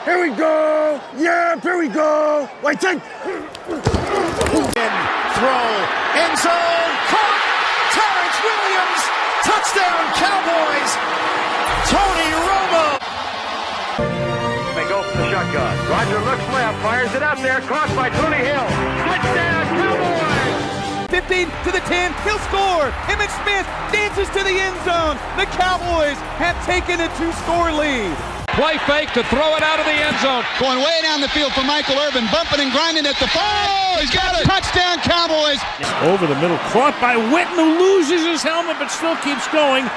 Here we go. Yeah, here we go. Wait, take. Throw. End zone. Caught. Terrence Williams. Touchdown, Cowboys. Tony Romo. They go for the shotgun. Roger looks left. Fires it out there. Caught by Tony Hill. Touchdown, Cowboys. 15 to the 10, he'll score. Emmitt Smith dances to the end zone. The Cowboys have taken a 2-score lead. Play fake to throw it out of the end zone. Going way down the field for Michael Irvin, bumping and grinding at the 5. Oh, he's got it. Touchdown, Cowboys. Over the middle, caught by Witten, who loses his helmet but still keeps going.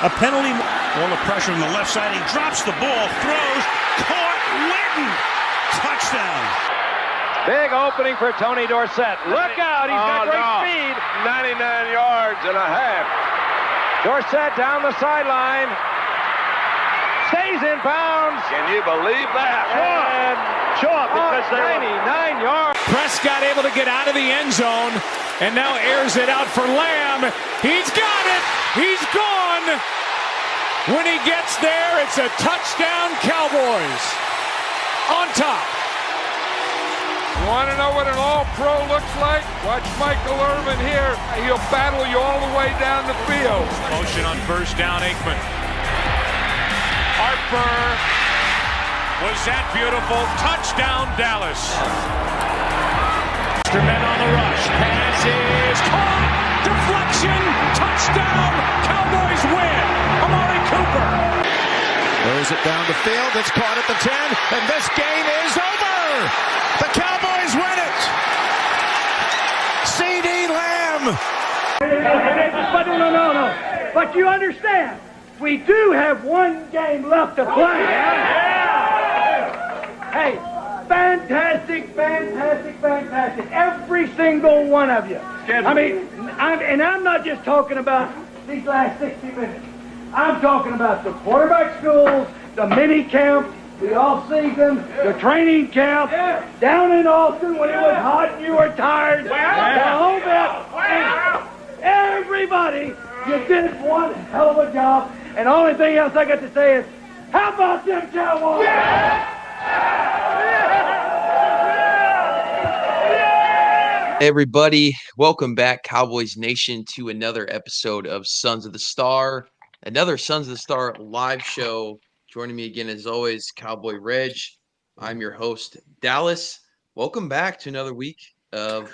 A penalty. All the pressure on the left side. He drops the ball, throws, caught, Witten. Touchdown. Big opening for Tony Dorsett. Look out, he's got great speed. 99 yards and a half. Dorsett down the sideline. Stays in bounds. Can you believe that? And short because they're 99 yards. Prescott able to get out of the end zone and now airs it out for Lamb. He's got it. He's gone. When he gets there, it's a touchdown, Cowboys. On top. You want to know what an all-pro looks like? Watch Michael Irvin here. He'll battle you all the way down the field. Motion on first down, Aikman. Harper. Was that beautiful? Touchdown, Dallas. Men on the rush. Pass is caught. Deflection. Touchdown. Cowboys win. Amari Cooper. Throws it down the field. It's caught at the 10. And this game is over. The Cowboys win it. C.D. Lamb. But no. But you understand, we do have one game left to play. Hey, fantastic. Every single one of you. I mean, I'm not just talking about these last 60 minutes. I'm talking about the quarterback schools, the mini camp, the off-season, the training camp, down in Austin when it was hot and you were tired, the whole bit. Everybody, you did one hell of a job. And the only thing else I got to say is, how about them Cowboys? Hey everybody, welcome back, Cowboys Nation, to another episode of Sons of the Star, another Sons of the Star live show. Joining me again, as always, Cowboy Reg. I'm your host, Dallas. Welcome back to another week of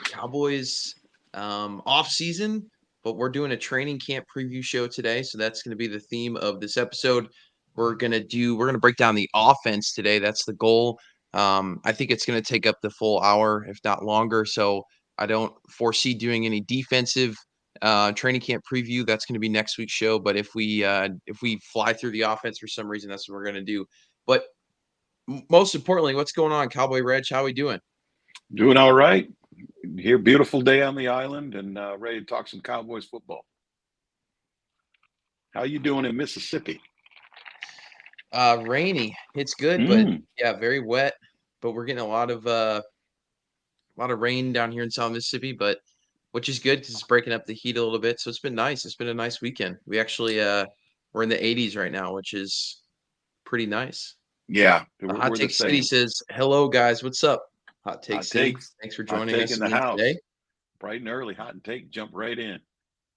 Cowboys off season, but we're doing a training camp preview show today, so that's going to be the theme of this episode. We're going to break down the offense today. That's the goal. I think it's going to take up the full hour, if not longer. So I don't foresee doing any defensive training camp preview. That's going to be next week's show. But if we fly through the offense for some reason, that's what we're going to do. But most importantly, what's going on, Cowboy Reg? How we doing? Doing all right. Here, beautiful day on the island, and ready to talk some Cowboys football. How you doing in Mississippi? Rainy. It's good, but yeah, very wet. But we're getting a lot of rain down here in South Mississippi, but which is good because it's breaking up the heat a little bit. So it's been nice. It's been a nice weekend. We actually we're in the 80s right now, which is pretty nice. Yeah. Hot Take City says, "Hello guys, what's up?" Hot Take City. Thanks for joining us in the house today. Bright and early. Hot and Take, jump right in.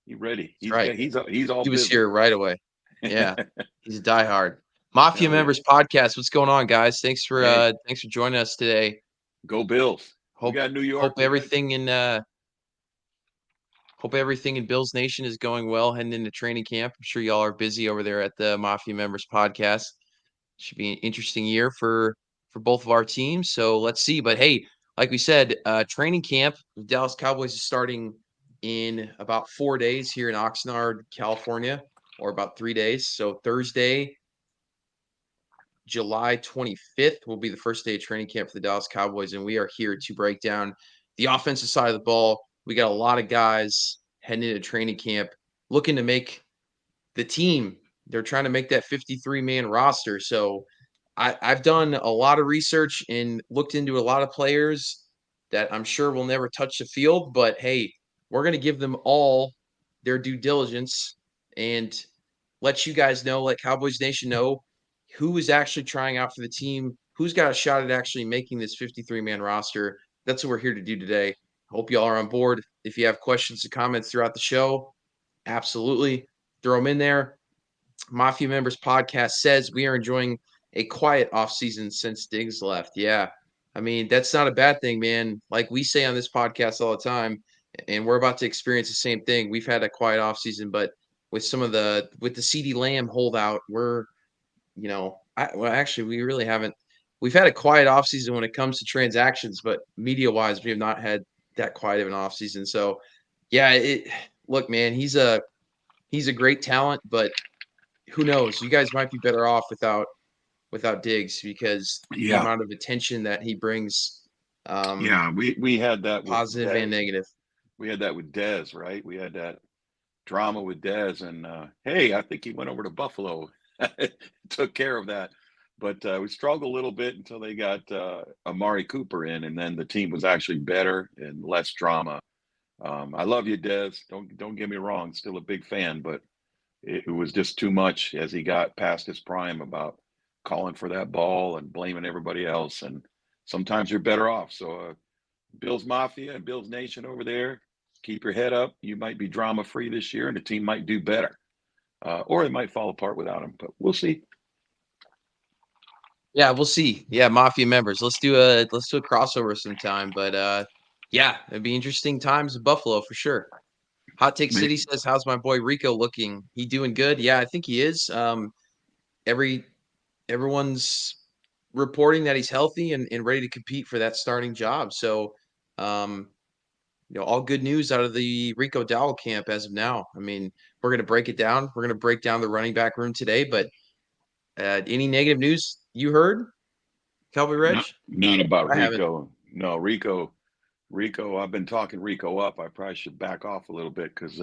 He's ready. He's right. He's all. He was here right away. Yeah, he's a diehard. Mafia Members Podcast. What's going on, guys? Thanks for joining us today. Go Bills. Hope we got New York. Hope everything in Bills Nation is going well heading into training camp. I'm sure y'all are busy over there at the Mafia Members Podcast. Should be an interesting year for both of our teams. So let's see. But hey, like we said, training camp with Dallas Cowboys is starting in about 4 days here in Oxnard, California, or about 3 days. So Thursday, July 25th will be the first day of training camp for the Dallas Cowboys, and we are here to break down the offensive side of the ball. We got a lot of guys heading into training camp looking to make the team. They're trying to make that 53-man roster. So I've done a lot of research and looked into a lot of players that I'm sure will never touch the field, but hey, we're going to give them all their due diligence and let you guys know, let Cowboys Nation know who is actually trying out for the team, who's got a shot at actually making this 53-man roster. That's what we're here to do today. Hope y'all are on board. If you have questions and comments throughout the show, absolutely throw them in there. Mafia Members Podcast says we are enjoying a quiet offseason since Diggs left. Yeah. I mean, that's not a bad thing, man. Like we say on this podcast all the time, and we're about to experience the same thing. We've had a quiet offseason, but with the CeeDee Lamb holdout, actually we really haven't. We've had a quiet offseason when it comes to transactions, but media-wise, we have not had that quiet of an offseason. So, yeah, look, man, he's a great talent, but who knows? You guys might be better off without Diggs because the amount of attention that he brings. We had that with positive Dez. And negative. We had that with Dez, right? We had that drama with Dez, and hey, I think he went over to Buffalo, took care of that. But we struggled a little bit until they got Amari Cooper in, and then the team was actually better and less drama. I love you, Dez. Don't get me wrong, still a big fan, but it was just too much as he got past his prime about calling for that ball and blaming everybody else. And sometimes you're better off. So Bills Mafia and Bills Nation over there, keep your head up. You might be drama free this year, and the team might do better, or it might fall apart without him. But we'll see. Yeah, we'll see. Yeah, Mafia members, let's do a crossover sometime. But yeah, it'd be interesting times in Buffalo for sure. Hot Take City says, "How's my boy Rico looking? He doing good? Yeah, I think he is. Everyone's reporting that he's healthy and ready to compete for that starting job. So, all good news out of the Rico Dowell camp as of now. I mean, we're going to break it down. We're going to break down the running back room today. But any negative news you heard, Cowboy Reg? None about Rico. No, Rico. I've been talking Rico up. I probably should back off a little bit because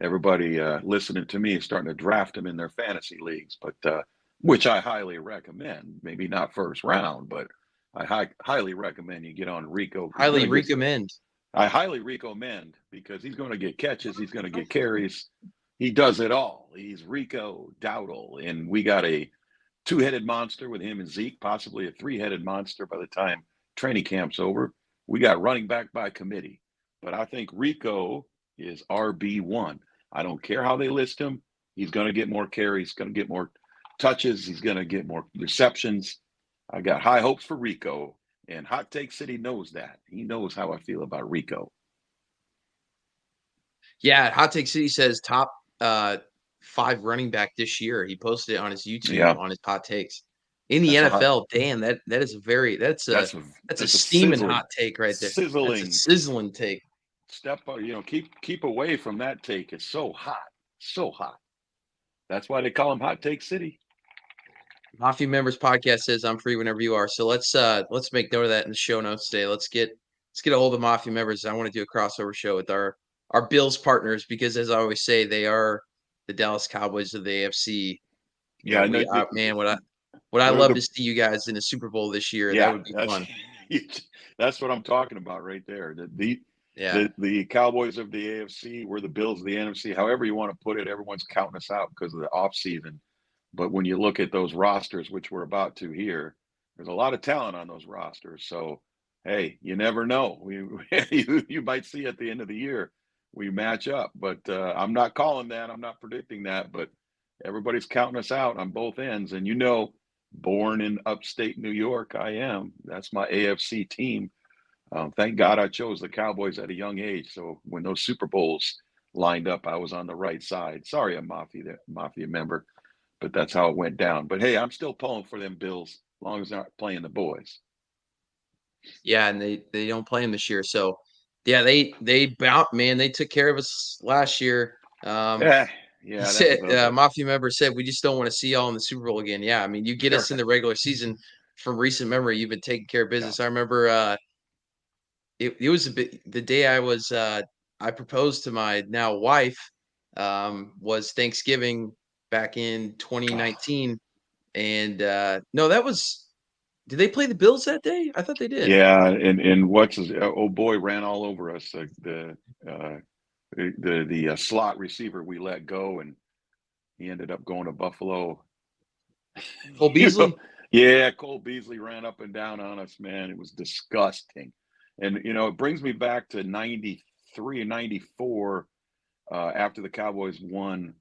everybody listening to me is starting to draft him in their fantasy leagues, but which I highly recommend. Maybe not first round, but I highly recommend you get on Rico. I highly recommend because he's going to get catches. He's going to get carries. He does it all. He's Rico Dowdle, and we got a two-headed monster with him and Zeke, possibly a three-headed monster by the time training camp's over. We got running back by committee, but I think Rico is RB1. I don't care how they list him. He's going to get more carries, going to get more touches. He's going to get more receptions. I got high hopes for Rico, and Hot Take City knows that. He knows how I feel about Rico. Yeah, Hot Take City says top 5 running back this year. He posted it on his YouTube on his hot takes. In the NFL, damn, that is that's a steaming hot take right there. Sizzling. That's a sizzling take. Keep away from that take. It's so hot. That's why they call him Hot Take City. Mafia Members Podcast says I'm free whenever you are. So let's make note of that in the show notes today. Let's get a hold of Mafia Members. I want to do a crossover show with our Bills partners because, as I always say, they are the Dallas Cowboys of the AFC. Yeah, Would I love to see you guys in the Super Bowl this year? Yeah, that would be fun. That's what I'm talking about right there. The Cowboys of the AFC, we're the Bills of the NFC. However you want to put it, everyone's counting us out because of the offseason. But when you look at those rosters, which we're about to hear, there's a lot of talent on those rosters. So, hey, you never know. You might see at the end of the year we match up. But I'm not calling that. I'm not predicting that. But everybody's counting us out on both ends. And born in upstate New York, I am. That's my AFC team. Thank God I chose the Cowboys at a young age. So when those Super Bowls lined up, I was on the right side. Sorry, I'm Mafia member, but that's how it went down. But hey, I'm still pulling for them Bills as long as they're not playing the boys. Yeah, and they don't play them this year. So yeah, they took care of us last year. Mafia member said we just don't want to see y'all in the Super Bowl again. Yeah, I mean, you get us in the regular season from recent memory. You've been taking care of business. Yeah. I remember it was the day I proposed to my now wife was Thanksgiving back in 2019, and no, that was. Did they play the Bills that day? I thought they did. Yeah, and what's his boy ran all over us. The slot receiver we let go, and he ended up going to Buffalo. Cole Beasley? Yeah, Cole Beasley ran up and down on us, man. It was disgusting. And, it brings me back to 93 and 94 after the Cowboys won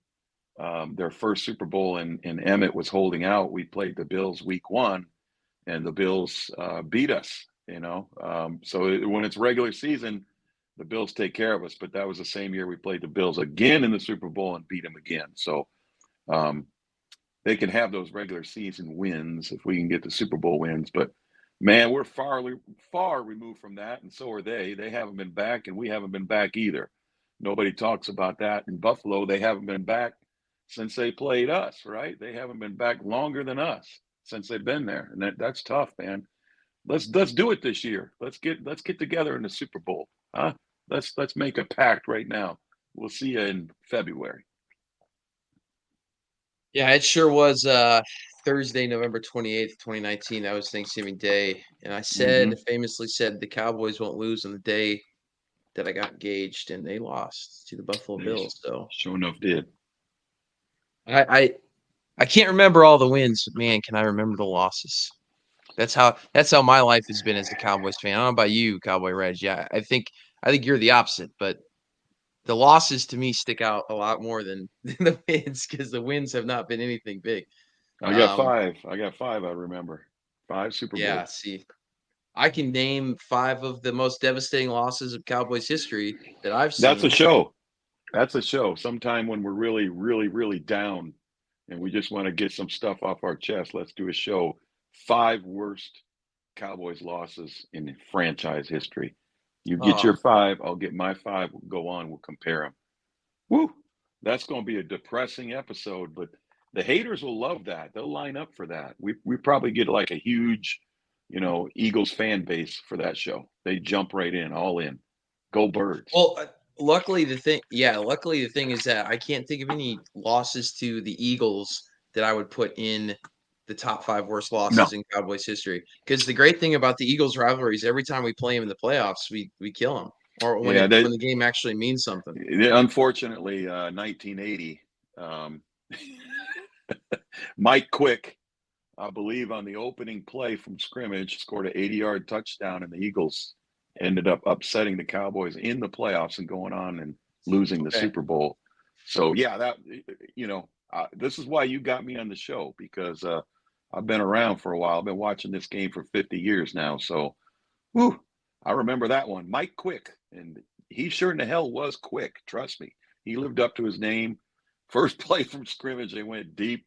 their first Super Bowl and Emmett was holding out. We played the Bills week 1 and the Bills beat us, So when it's regular season, the Bills take care of us. But that was the same year we played the Bills again in the Super Bowl and beat them again. So they can have those regular season wins if we can get the Super Bowl wins. But, man, we're far removed from that, and so are they. They haven't been back, and we haven't been back either. Nobody talks about that. In Buffalo, they haven't been back since they played us, right? They haven't been back longer than us since they've been there, and that's tough, man. Let's do it this year. Let's get together in the Super Bowl, huh? Let's make a pact right now. We'll see you in February. Yeah, it sure was Thursday, November 28th, 2019. That was Thanksgiving Day. And I famously said the Cowboys won't lose on the day that I got engaged, and they lost to the Buffalo Bills. So sure enough did. I can't remember all the wins, but man, can I remember the losses? That's how my life has been as a Cowboys fan. I don't know about you, Cowboy Reg. Yeah, I think you're the opposite, but the losses to me stick out a lot more than the wins because the wins have not been anything big. I got 5. I remember 5 Super Bowls. Yeah, see, I can name 5 of the most devastating losses of Cowboys history that I've seen. That's a show. Sometime when we're really, really, really down and we just want to get some stuff off our chest, let's do a show. 5 worst Cowboys losses in franchise history. You get your 5, I'll get my 5. We'll go on. We'll compare them. Woo! That's going to be a depressing episode, but the haters will love that. They'll line up for that. We probably get like a huge, Eagles fan base for that show. They jump right in, all in. Go Birds. Well, luckily the thing is that I can't think of any losses to the Eagles that I would put in the top 5 worst losses in Cowboys history. Because the great thing about the Eagles rivalry is every time we play them in the playoffs, we kill them. Or when the game actually means something. Unfortunately, 1980, Mike Quick, I believe on the opening play from scrimmage, scored an 80-yard touchdown, and the Eagles ended up upsetting the Cowboys in the playoffs and going on and losing the Super Bowl. So, yeah, this is why you got me on the show, because I've been around for a while. I've been watching this game for 50 years now. So, I remember that one. Mike Quick, and he sure in the hell was quick. Trust me. He lived up to his name. First play from scrimmage, they went deep.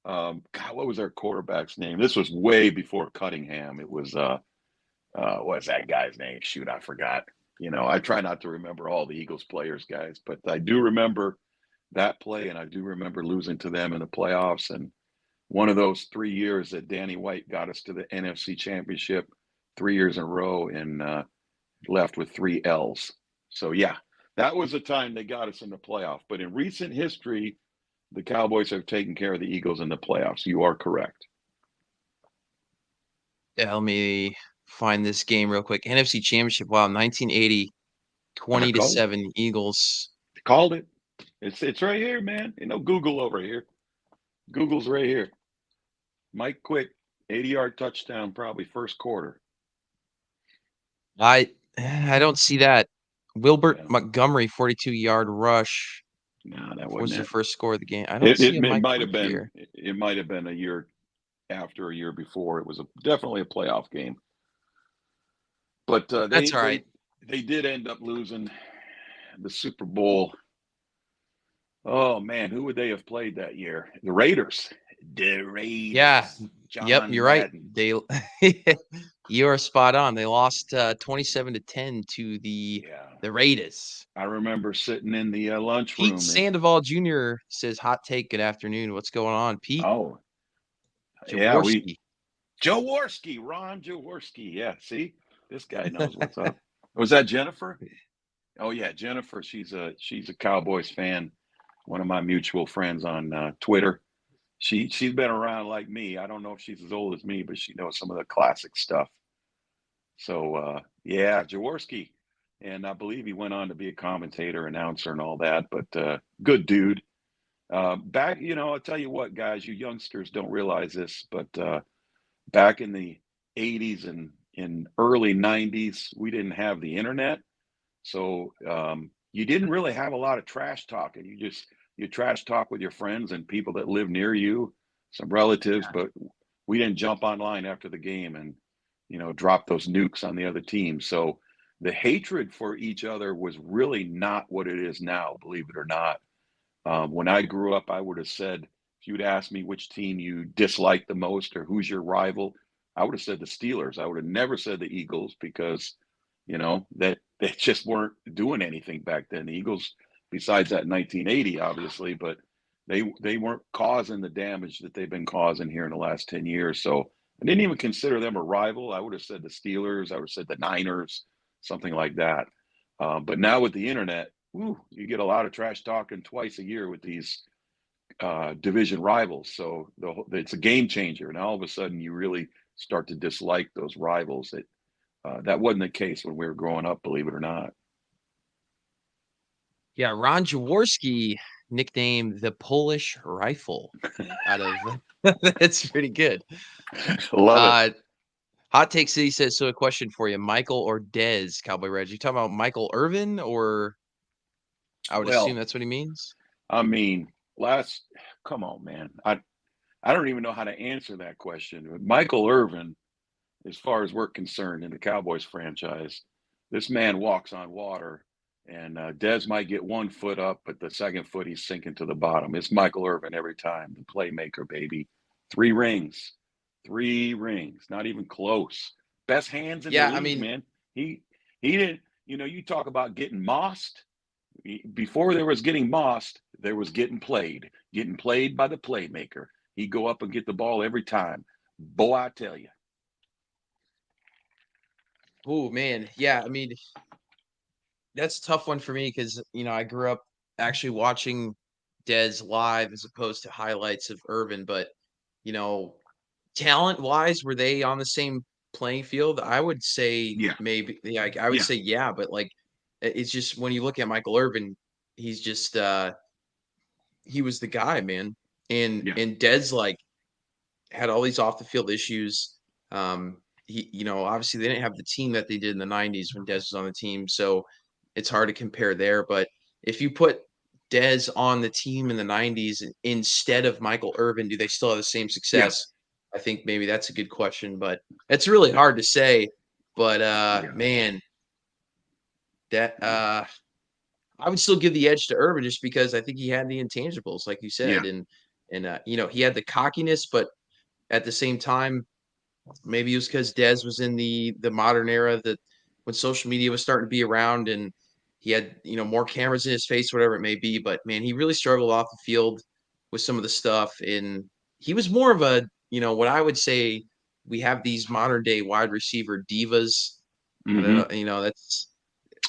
God, what was our quarterback's name? This was way before Cunningham. It was, what's that guy's name? Shoot, I forgot. I try not to remember all the Eagles players, guys, but I do remember that play, and I do remember losing to them in the playoffs. And one of those 3 years that Danny White got us to the NFC Championship 3 years in a row and left with 3 L's. So, yeah, that was the time they got us in the playoff. But in recent history, the Cowboys have taken care of the Eagles in the playoffs. You are correct. Yeah, let me find this game real quick. NFC Championship, wow, 1980, 20-7 Eagles. Called it. It's right here, man. Google over here. Google's right here. Mike Quick, 80-yard touchdown, probably first quarter. I don't see that. Wilbert Montgomery, 42-yard rush. No, that was the first score of the game. I don't see it. It might have been. Here. It might have been a year after, a year before. It was definitely a playoff game. But that's all right. They did end up losing the Super Bowl. Oh man, who would they have played that year? The Raiders. Yeah. Yep, you're Madden. Right. You are spot on. They lost 27-10 to the Raiders. I remember sitting in the lunchroom. Pete Sandoval Jr. says, "Hot take. Good afternoon. What's going on, Pete?" Oh, Jaworski. Jaworski, Ron Jaworski. Yeah, see, this guy knows what's up. Was that Jennifer? Oh yeah, Jennifer. She's a Cowboys fan. One of my mutual friends on Twitter. She's been around like me. I don't know if she's as old as me, but she knows some of the classic stuff. So yeah, Jaworski, and I believe he went on to be a commentator, announcer, and all that. But good dude. Back, I'll tell you what, guys, you youngsters don't realize this, but back in the 80s and in early 90s, we didn't have the internet. So you didn't really have a lot of trash talking. You trash talk with your friends and people that live near you, some relatives, but we didn't jump online after the game and, drop those nukes on the other team. So the hatred for each other was really not what it is now, believe it or not. When I grew up, I would have said, if you'd asked me which team you dislike the most or who's your rival, I would have said the Steelers. I would have never said the Eagles because, that they just weren't doing anything back then. The Eagles, besides that 1980, obviously, but they weren't causing the damage that they've been causing here in the last 10 years. So I didn't even consider them a rival. I would have said the Steelers. I would have said the Niners, something like that. But now with the internet, you get a lot of trash talking twice a year with these division rivals. So it's a game changer. And all of a sudden you really start to dislike those rivals. That wasn't the case when we were growing up, believe it or not. Yeah, Ron Jaworski, nicknamed the Polish Rifle. That's pretty good. Love it. Hot Take City says, so a question for you, Michael or Dez, Cowboy Reg? You talking about Michael Irvin, or I would assume that's what he means? I mean, come on, man. I don't even know how to answer that question. But Michael Irvin, as far as we're concerned in the Cowboys franchise, this man walks on water, and Dez might get 1 foot up, but the second foot he's sinking to the bottom. It's Michael Irvin every time, the playmaker, baby. 3 rings, not even close. Best hands in the league, man. He didn't. You talk about getting mossed. Before there was getting mossed, there was getting played by the playmaker. He'd go up and get the ball every time. Boy, I tell you. Oh, man. Yeah, I mean, that's a tough one for me because, I grew up actually watching Dez live as opposed to highlights of Irvin. But, talent-wise, were they on the same playing field? I would say maybe. Yeah, I would say yeah, but, it's just when you look at Michael Irvin, he's just he was the guy, man. And Dez had all these off the field issues. He obviously they didn't have the team that they did in the 90s when Dez was on the team, so it's hard to compare there. But if you put Dez on the team in the 90s instead of Michael Irvin, do they still have the same success? I think maybe that's a good question, but it's really hard to say. But man, that I would still give the edge to Irvin just because I think he had the intangibles, like you said, and he had the cockiness, but at the same time, maybe it was because Dez was in the modern era that when social media was starting to be around and he had more cameras in his face, whatever it may be. But man, he really struggled off the field with some of the stuff, and he was more of a what I would say we have these modern day wide receiver divas. Mm-hmm.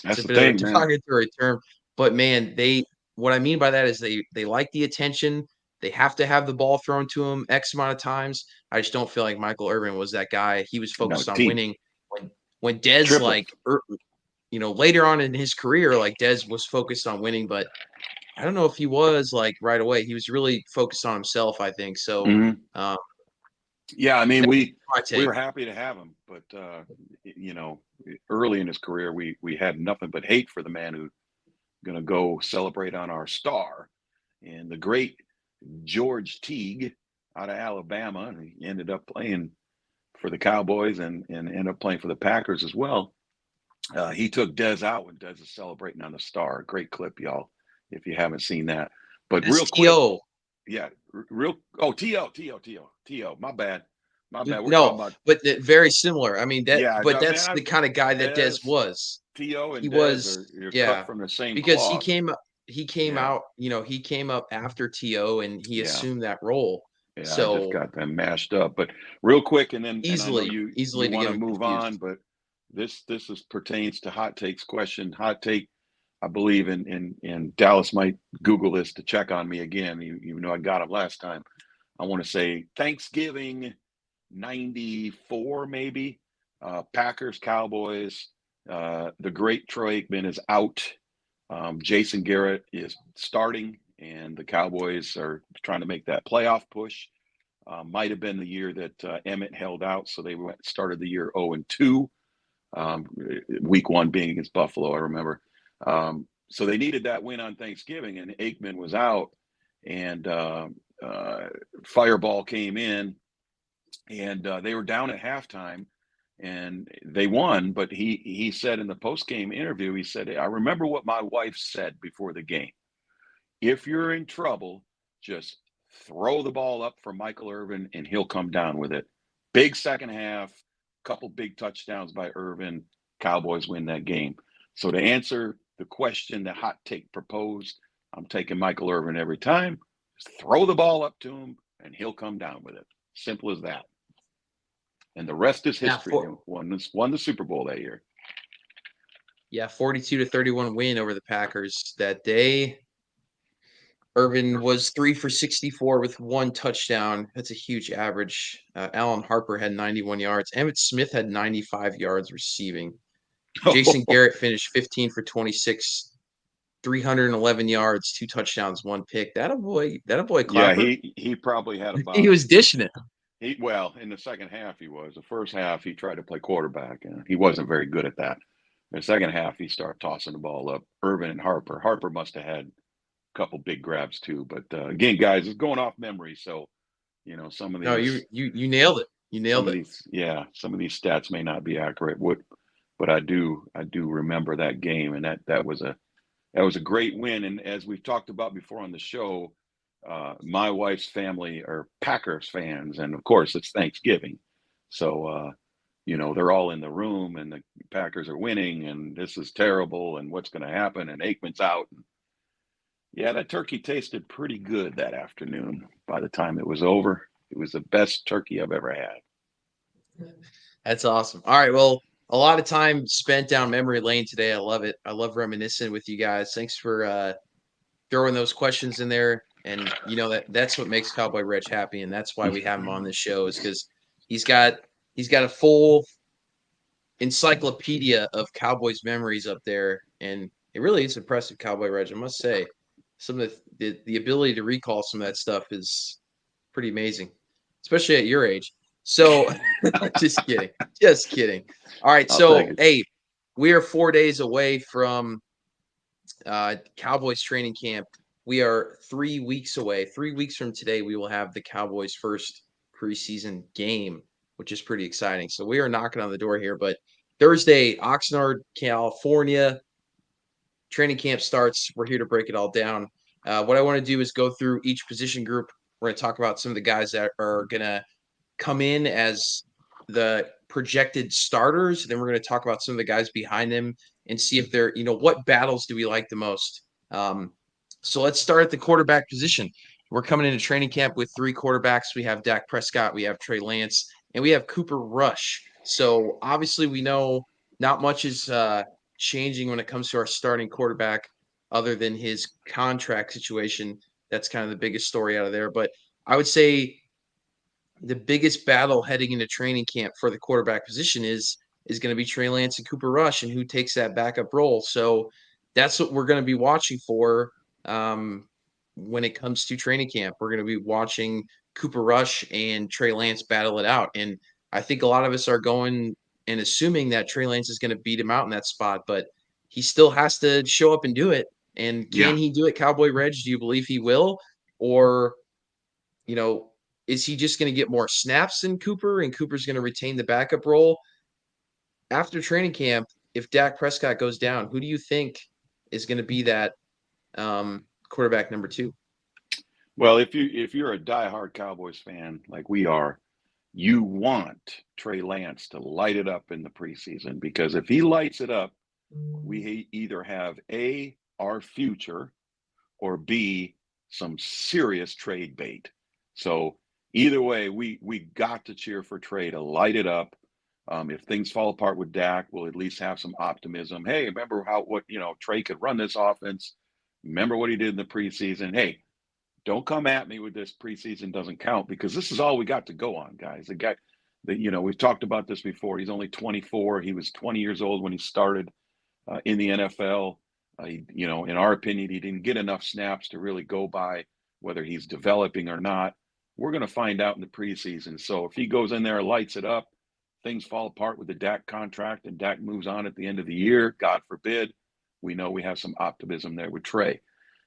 That's the a bit thing, of a derogatory term, but man, what I mean by that is they like the attention. They have to have the ball thrown to him X amount of times. I just don't feel like Michael Irvin was that guy. He was focused on winning. When Dez, later on in his career, Dez was focused on winning, but I don't know if he was right away. He was really focused on himself, I think. So, yeah, I mean, we were happy to have him, but early in his career, we had nothing but hate for the man who's going to go celebrate on our star, and the great George Teague out of Alabama, and he ended up playing for the Cowboys and ended up playing for the Packers as well. He took Dez out when Dez is celebrating on the star. Great clip, y'all, if you haven't seen that. But real quick, T.O. My bad. No, but very similar. I mean, that's the kind of guy that Dez was. T.O. and he Dez are cut from the same because cloth. he came out, he came up after T.O. and he assumed that role. Yeah, so I just got them mashed up. But real quick, and then easily you want to move on, but this pertains to Hot Take's question. Hot Take, I believe in Dallas might Google this to check on me again, even though I got it last time. I want to say Thanksgiving 94, maybe. Packers, Cowboys. The great Troy Aikman is out. Jason Garrett is starting and the Cowboys are trying to make that playoff push. Might have been the year that Emmett held out, so they started the year 0-2. Week 1 being against Buffalo, I remember. So they needed that win on Thanksgiving, and Aikman was out, and Fireball came in, and they were down at halftime, and they won. But he said in the post-game interview, he said, "I remember what my wife said before the game. If you're in trouble, just throw the ball up for Michael Irvin, and he'll come down with it." Big second half, couple big touchdowns by Irvin. Cowboys win that game. So to answer the question, the hot take proposed, I'm taking Michael Irvin every time. Just throw the ball up to him, and he'll come down with it. Simple as that. And the rest is history. Won the Super Bowl that year. Yeah, 42-31 win over the Packers that day. Irvin was 3 for 64 with 1 touchdown. That's a huge average. Alan Harper had 91 yards. Emmitt Smith had 95 yards receiving. Jason Garrett finished 15 for 26, 311 yards, 2 touchdowns, 1 pick. That a boy Clapper. Yeah, he probably had about. He was dishing it. Well, in the second half he was. The first half he tried to play quarterback, and he wasn't very good at that. In the second half he started tossing the ball up. Irvin and Harper. Harper must have had couple big grabs too, but again, guys, it's going off memory, so some of these. No, you nailed it. You nailed it. Some of these stats may not be accurate. But I do remember that game, and that was a great win. And as we've talked about before on the show, my wife's family are Packers fans, and of course it's Thanksgiving, so they're all in the room, and the Packers are winning, and this is terrible, and what's going to happen? And Aikman's out. Yeah, that turkey tasted pretty good that afternoon. By the time it was over, it was the best turkey I've ever had. That's awesome. All right, well, a lot of time spent down memory lane today. I love it. I love reminiscing with you guys. Thanks for throwing those questions in there. And that's what makes Cowboy Reg happy, and that's why we have him on this show, is because he's got a full encyclopedia of Cowboys memories up there, and it really is impressive, Cowboy Reg, I must say. Some of the ability to recall some of that stuff is pretty amazing, especially at your age. So just kidding. All right. So, hey, we are 4 days away from Cowboys training camp. We are 3 weeks away. 3 weeks from today, we will have the Cowboys' first preseason game, which is pretty exciting. So we are knocking on the door here, but Thursday, Oxnard, California, training camp starts. We're here to break it all down. What I want to do is go through each position group. We're going to talk about some of the guys that are going to come in as the projected starters. Then we're going to talk about some of the guys behind them and see if they're, what battles do we like the most? So let's start at the quarterback position. We're coming into training camp with 3 quarterbacks. We have Dak Prescott, we have Trey Lance, and we have Cooper Rush. So obviously we know not much is changing when it comes to our starting quarterback other than his contract situation. That's kind of the biggest story out of there. But I would say the biggest battle heading into training camp for the quarterback position is going to be Trey Lance and Cooper Rush, and who takes that backup role. So that's what we're going to be watching for when it comes to training camp. We're going to be watching Cooper Rush and Trey Lance battle it out. And I think a lot of us are going and assuming that Trey Lance is going to beat him out in that spot, but he still has to show up and do it. And can he do it, Cowboy Reg? Do you believe he will? Or, is he just going to get more snaps than Cooper, and Cooper's going to retain the backup role? After training camp, if Dak Prescott goes down, who do you think is going to be that quarterback number 2? Well, if you're a diehard Cowboys fan like we are, you want Trey Lance to light it up in the preseason, because if he lights it up, we either have A, our future, or B, some serious trade bait. So either way, we got to cheer for Trey to light it up. If things fall apart with Dak, we'll at least have some optimism. Hey, remember what Trey could run this offense. Remember what he did in the preseason. Hey, don't come at me with this preseason doesn't count, because this is all we got to go on, guys. The guy that, we've talked about this before. He's only 24. He was 20 years old when he started in the NFL. You know, in our opinion, he didn't get enough snaps to really go by whether he's developing or not. We're going to find out in the preseason. So if he goes in there and lights it up, things fall apart with the Dak contract and Dak moves on at the end of the year, God forbid, we know we have some optimism there with Trey.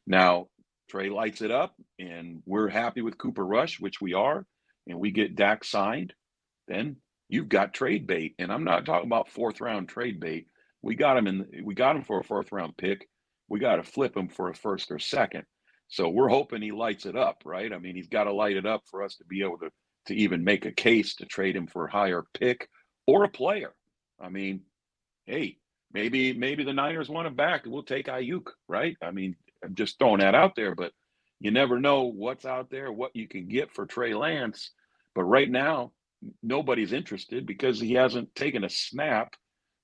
Now, Trey lights it up and we're happy with Cooper Rush, which we are, and we get Dak signed, then you've got trade bait. And I'm not talking about 4th round trade bait. We got him for a 4th round pick. We got to flip him for a 1st or 2nd. So we're hoping he lights it up, right? I mean, he's got to light it up for us to be able to even make a case to trade him for a higher pick or a player. I mean, hey, maybe the Niners want him back and we'll take Ayuk, right? I mean, I'm just throwing that out there, but you never know what's out there, what you can get for Trey Lance. But right now, nobody's interested because he hasn't taken a snap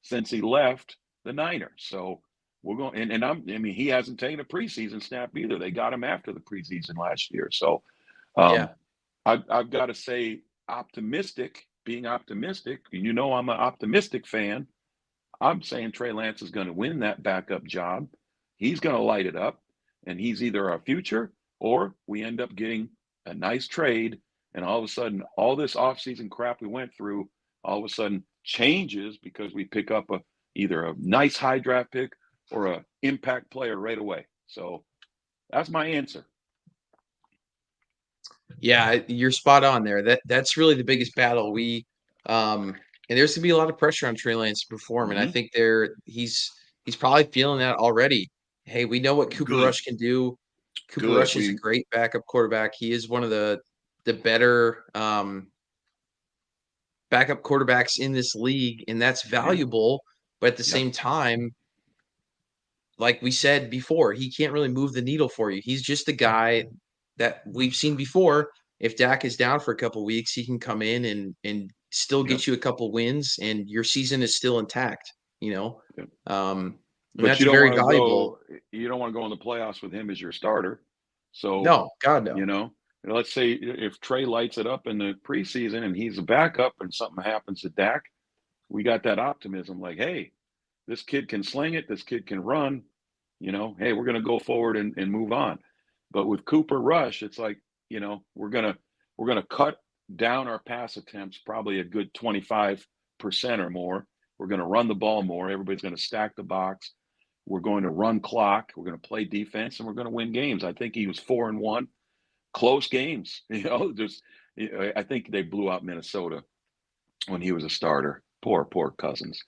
since he left the Niners. So we're going, and I mean, he hasn't taken a preseason snap either. They got him after the preseason last year. So I've got to say being optimistic, and you know I'm an optimistic fan. I'm saying Trey Lance is going to win that backup job. He's going to light it up, and he's either our future or we end up getting a nice trade, and all of a sudden, all this offseason crap we went through all of a sudden changes because we pick up either a nice high draft pick or a impact player right away. So that's my answer. Yeah, you're spot on there. That's really the biggest battle. And there's gonna be a lot of pressure on Trey Lance to perform, and I think he's probably feeling that already. Hey, we know what Cooper Rush can do. Cooper Rush is a great backup quarterback. He is one of the better backup quarterbacks in this league, and that's valuable. But at the same time, like we said before, he can't really move the needle for you. He's just a guy that we've seen before. If Dak is down for a couple of weeks, he can come in and still get you a couple wins, and your season is still intact. You know, but that's you don't very valuable. You don't want to go in the playoffs with him as your starter. So no, God no. You know, let's say if Trey lights it up in the preseason and he's a backup and something happens to Dak, we got that optimism. Like, hey, this kid can sling it. This kid can run. You know, hey, we're going to go forward and move on. But with Cooper Rush, it's like, you know, we're gonna cut down our pass attempts probably a good 25% or more. We're going to run the ball more. Everybody's going to stack the box. We're going to run clock. We're going to play defense, and we're going to win games. I think he was 4-1, close games. You know, I think they blew out Minnesota when he was a starter. Poor Cousins.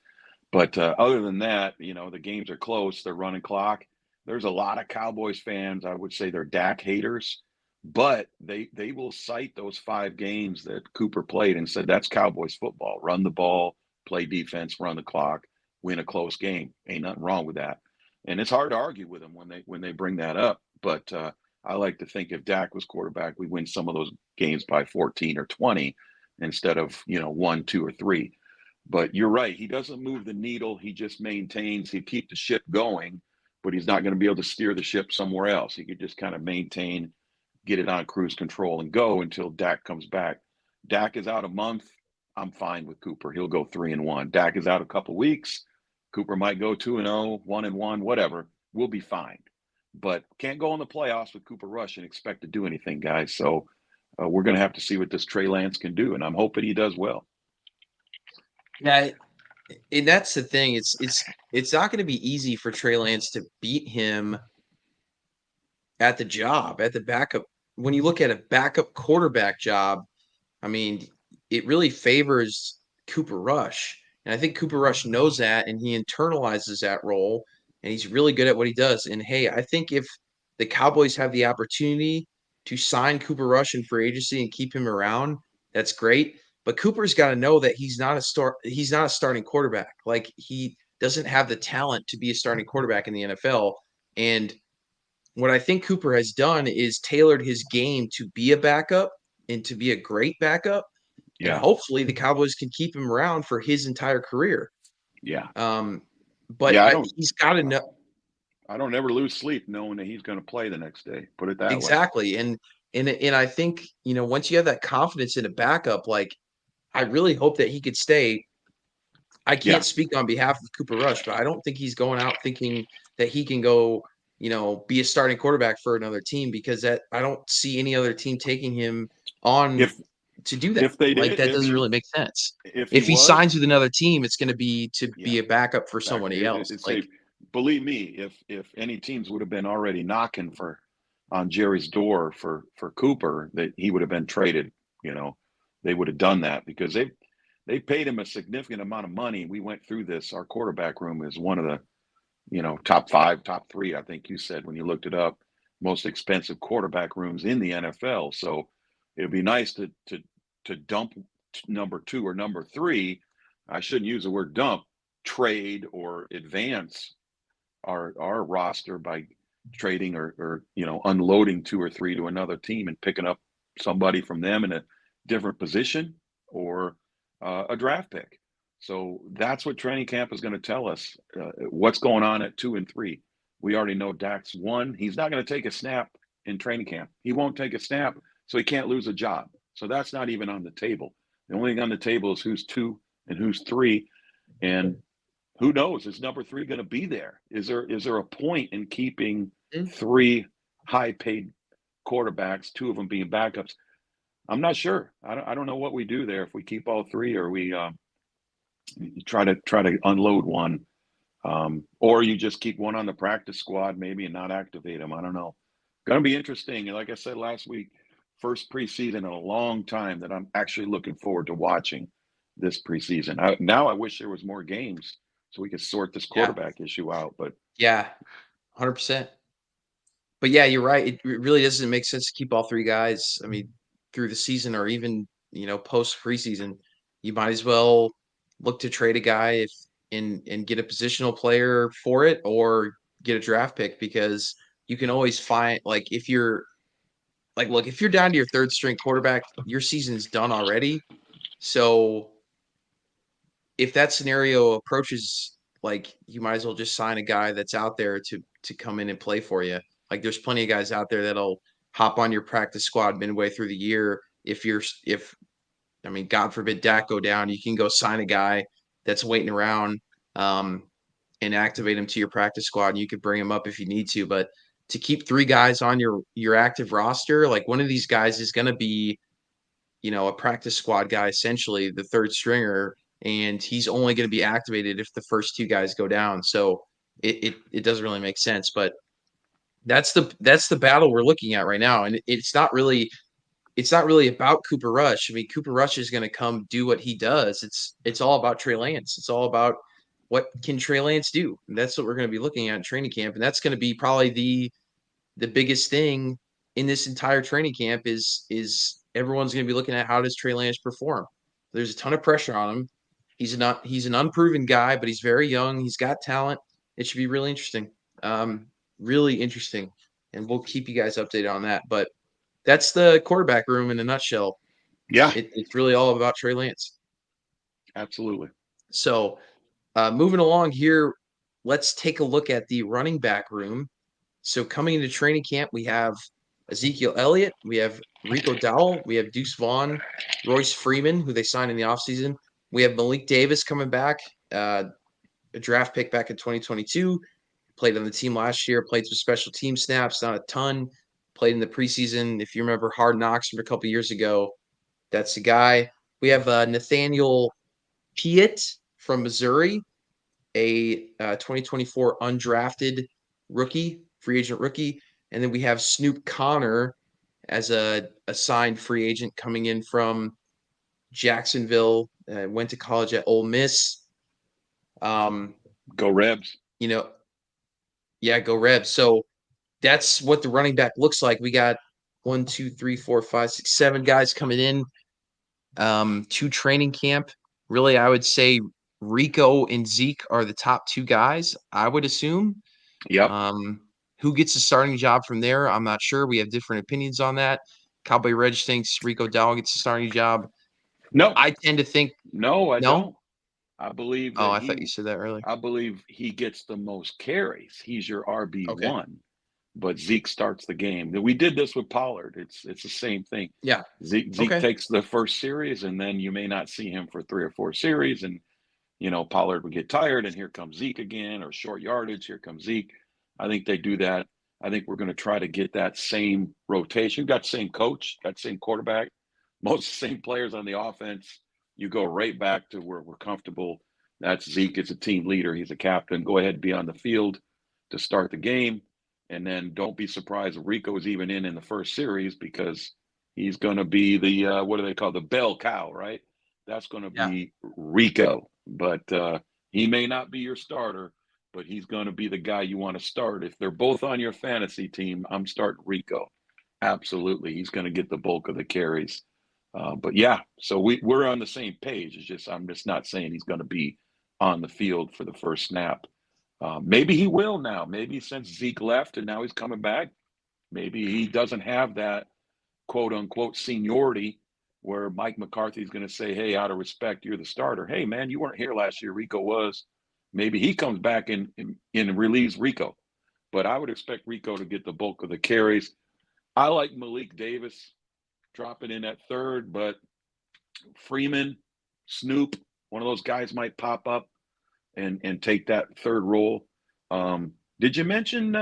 But other than that, you know, the games are close. They're running clock. There's a lot of Cowboys fans, I would say they're Dak haters, but they will cite those 5 games that Cooper played and said, that's Cowboys football. Run the ball, play defense, run the clock, win a close game. Ain't nothing wrong with that. And it's hard to argue with them when they bring that up. But I like to think if Dak was quarterback, we win some of those games by 14 or 20 instead of, you know, 1, 2, or 3. But you're right. He doesn't move the needle. He just maintains. He keeps the ship going, but he's not going to be able to steer the ship somewhere else. He could just kind of maintain, get it on cruise control and go until Dak comes back. Dak is out a month. I'm fine with Cooper. He'll go 3-1. Dak is out a couple weeks. Cooper might go 2-0, 1-1, whatever. We'll be fine. But can't go in the playoffs with Cooper Rush and expect to do anything, guys. So we're going to have to see what this Trey Lance can do, and I'm hoping he does well. Yeah, and that's the thing. It's not going to be easy for Trey Lance to beat him at the job, at the backup. When you look at a backup quarterback job, I mean, it really favors Cooper Rush. And I think Cooper Rush knows that, and he internalizes that role, and he's really good at what he does. And, hey, I think if the Cowboys have the opportunity to sign Cooper Rush in free agency and keep him around, that's great. But Cooper's got to know that he's not a starting quarterback. Like, he doesn't have the talent to be a starting quarterback in the NFL. And what I think Cooper has done is tailored his game to be a backup and to be a great backup. Yeah. And hopefully the Cowboys can keep him around for his entire career. Yeah. But he's got to know. I don't ever lose sleep knowing that he's going to play the next day. Put it that way. Exactly. And I think, you know, once you have that confidence in a backup, like, I really hope that he could stay I can't speak on behalf of Cooper Rush, but I don't think he's going out thinking that he can go, be a starting quarterback for another team, because I don't see any other team taking him on to do that. If they like did, that doesn't really make sense. If he signs with another team, it's going to be be a backup for somebody else. Believe me, if any teams would have been already knocking on Jerry's door for Cooper, that he would have been traded. They would have done that, because they paid him a significant amount of money. We went through this. Our quarterback room is one of the top 5, top 3, I think you said when you looked it up, most expensive quarterback rooms in the NFL. So it'd be nice to dump number 2 or number 3. I shouldn't use the word dump, trade or advance our roster by trading or unloading 2 or 3 to another team and picking up somebody from them in a different position or a draft pick. So that's what training camp is going to tell us, what's going on at 2 and 3. We already know Dak's 1. He's not going to take a snap in training camp. He won't take a snap, so he can't lose a job. So that's not even on the table. The only thing on the table is who's 2 and who's 3. And who knows? Is number 3 going to be there? Is there a point in keeping 3 high-paid quarterbacks, 2 of them being backups? I'm not sure. I don't know what we do there, if we keep all 3 or we try to unload one, or you just keep one on the practice squad maybe and not activate them. I don't know. Going to be interesting. And like I said last week, first preseason in a long time that I'm actually looking forward to watching this preseason. Now I wish there was more games so we could sort this quarterback issue out. But 100%. But yeah, you're right. It really doesn't make sense to keep all 3 guys. I mean, through the season or even post preseason, you might as well look to trade a guy and get a positional player for it, or get a draft pick, because you can always find, if you're down to your 3rd string quarterback, your season's done already. So if that scenario approaches, you might as well just sign a guy that's out there to come in and play for you. There's plenty of guys out there that'll hop on your practice squad midway through the year. God forbid Dak go down, you can go sign a guy that's waiting around and activate him to your practice squad, and you could bring him up if you need to. But to keep 3 guys on your active roster, one of these guys is going to be, a practice squad guy, essentially the 3rd stringer, and he's only going to be activated if the first 2 guys go down. So it doesn't really make sense. But that's the battle we're looking at right now, and it's not really about Cooper Rush. I mean, Cooper Rush is going to come do what he does. It's all about Trey Lance. It's all about what can Trey Lance do. And that's what we're going to be looking at in training camp. And that's going to be probably the biggest thing in this entire training camp is everyone's going to be looking at, how does Trey Lance perform? There's a ton of pressure on him. He's an unproven guy, but he's very young. He's got talent. It should be really interesting. Really interesting. And we'll keep you guys updated on that. But that's the quarterback room in a nutshell. Yeah. It's really all about Trey Lance. Absolutely. So moving along here, let's take a look at the running back room. So coming into training camp, we have Ezekiel Elliott, we have Rico Dowdle, we have Deuce Vaughn, Royce Freeman, who they signed in the offseason. We have Malik Davis coming back, a draft pick back in 2022. Played on the team last year, played some special team snaps, not a ton. Played in the preseason. If you remember Hard Knocks from a couple years ago, that's the guy. We have Nathaniel Piet from Missouri, a 2024 undrafted rookie, free agent rookie. And then we have Snoop Connor as a signed free agent coming in from Jacksonville, went to college at Ole Miss. Go Rebs. Go Rebs. So that's what the running back looks like. We got 1, 2, 3, 4, 5, 6, 7 guys coming in to training camp. Really, I would say Rico and Zeke are the top 2 guys, I would assume. Yep. Who gets a starting job from there? I'm not sure. We have different opinions on that. Cowboy Reg thinks Rico Dowdle gets a starting job. No. I tend to think I don't. I believe I thought you said that earlier. I believe he gets the most carries. He's your RB1. But Zeke starts the game. We did this with Pollard. It's the same thing. Yeah. Zeke takes the first series, and then you may not see him for 3 or 4 series, and Pollard would get tired and here comes Zeke again, or short yardage, here comes Zeke. I think they do that. I think we're going to try to get that same rotation. Got the same coach, got the same quarterback, most same players on the offense. You go right back to where we're comfortable. That's Zeke is a team leader. He's a captain. Go ahead and be on the field to start the game. And then don't be surprised if Rico is even in the first series, because he's going to be the, what do they call, the bell cow, right? That's going to be Rico. But he may not be your starter, but he's going to be the guy you want to start. If they're both on your fantasy team, I'm starting Rico. Absolutely. He's going to get the bulk of the carries. But yeah, so we're on the same page. It's just, I'm just not saying he's going to be on the field for the first snap. Maybe he will now. Maybe since Zeke left and now he's coming back, maybe he doesn't have that quote unquote seniority where Mike McCarthy is going to say, hey, out of respect, you're the starter. Hey, man, you weren't here last year. Rico was. Maybe he comes back and relieves Rico. But I would expect Rico to get the bulk of the carries. I like Malik Davis dropping in at third, but Freeman, Snoop, one of those guys might pop up and take that third role. Did you mention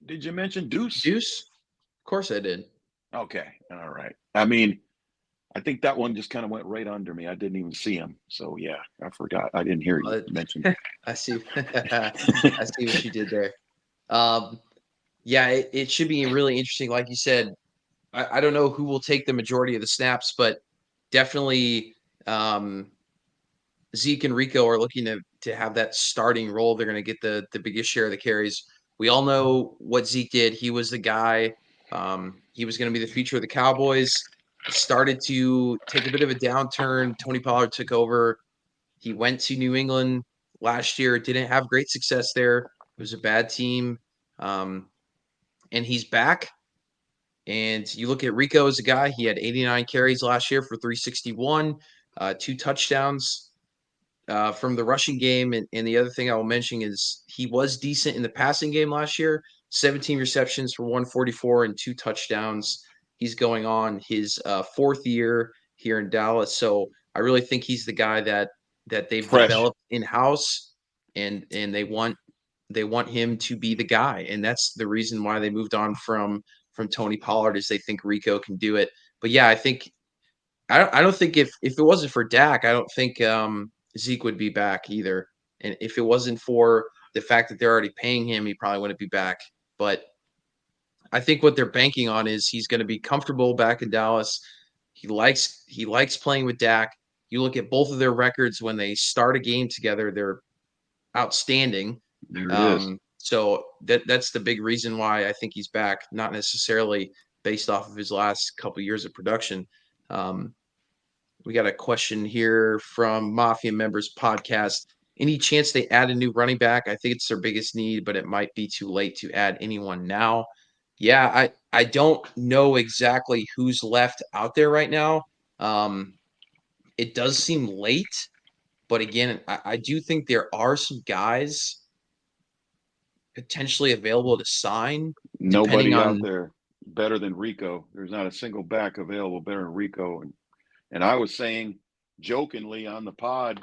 Deuce? Deuce? Of course I did. Okay. All right. I mean, I think that one just kind of went right under me. I didn't even see him. So yeah, I forgot. I didn't hear you mention. I see. I see what you did there. Yeah, it should be really interesting. Like you said, I don't know who will take the majority of the snaps, but definitely Zeke and Rico are looking to have that starting role. They're going to get the biggest share of the carries. We all know what Zeke did. He was the guy. He was going to be the future of the Cowboys. Started to take a bit of a downturn. Tony Pollard took over. He went to New England last year. Didn't have great success there. It was a bad team. And he's back. And you look at Rico as a guy. He had 89 carries last year for 361, 2 touchdowns from the rushing game. And the other thing I will mention is he was decent in the passing game last year. 17 receptions for 144 and 2 touchdowns. He's going on his 4th year here in Dallas. So I really think he's the guy that they've developed in-house, and they want him to be the guy. And that's the reason why they moved on from Tony Pollard, is they think Rico can do it. But yeah, I don't think if it wasn't for Dak, I don't think Zeke would be back either. And if it wasn't for the fact that they're already paying him, he probably wouldn't be back. But I think what they're banking on is he's going to be comfortable back in Dallas. He likes playing with Dak. You look at both of their records when they start a game together, they're outstanding. So that's the big reason why I think he's back, not necessarily based off of his last couple years of production. We got a question here from Mafia Members Podcast. Any chance they add a new running back? I think it's their biggest need, but it might be too late to add anyone now. Yeah, I don't know exactly who's left out there right now. It does seem late, but again, I do think there are some guys potentially available to sign. Nobody out there better than Rico. There's not a single back available better than Rico. And I was saying jokingly on the pod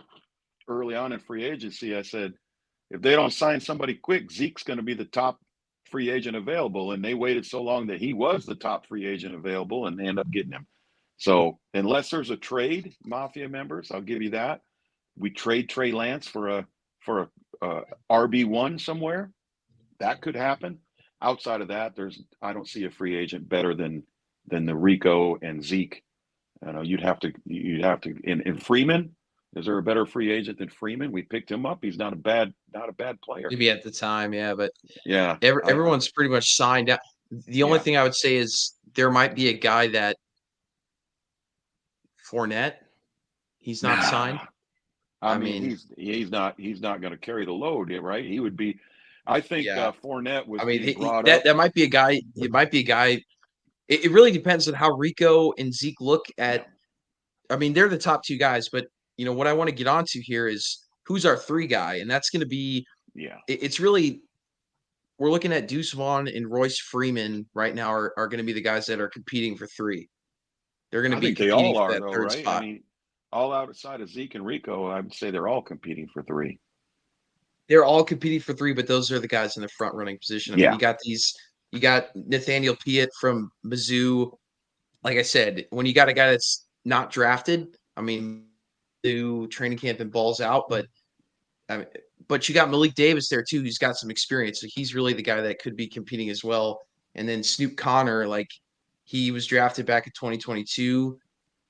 early on in free agency, I said, if they don't sign somebody quick, Zeke's going to be the top free agent available. And they waited so long that he was the top free agent available, and they end up getting him. So unless there's a trade, Mafia members, I'll give you that. We trade Trey Lance for a RB1 somewhere. That could happen. Outside of that, I don't see a free agent better than the Rico and Zeke. You know, you'd have to in Freeman. Is there a better free agent than Freeman? We picked him up. He's not a bad player. Maybe at the time, yeah, but yeah, everyone's pretty much signed out. The only thing I would say is there might be a guy that Fournette. He's not signed. I mean, he's not going to carry the load, right? He would be. I think Fournette was. I mean, that might be a guy. It might be a guy. It really depends on how Rico and Zeke look at. I mean, they're the top 2 guys, but you know what I want to get onto here is who's our 3 guy, and that's going to be. Yeah. It's really. We're looking at Deuce Vaughn and Royce Freeman right now are going to be the guys that are competing for 3. They're going to be competing for that 3rd spot. I mean, all outside of Zeke and Rico, I would say they're all competing for 3. They're all competing for 3, but those are the guys in the front running position. I mean, you got Nathaniel Piet from Mizzou. Like I said, when you got a guy that's not drafted, I mean, do training camp and balls out, but you got Malik Davis there too, who's got some experience. So he's really the guy that could be competing as well. And then Snoop Connor, like he was drafted back in 2022,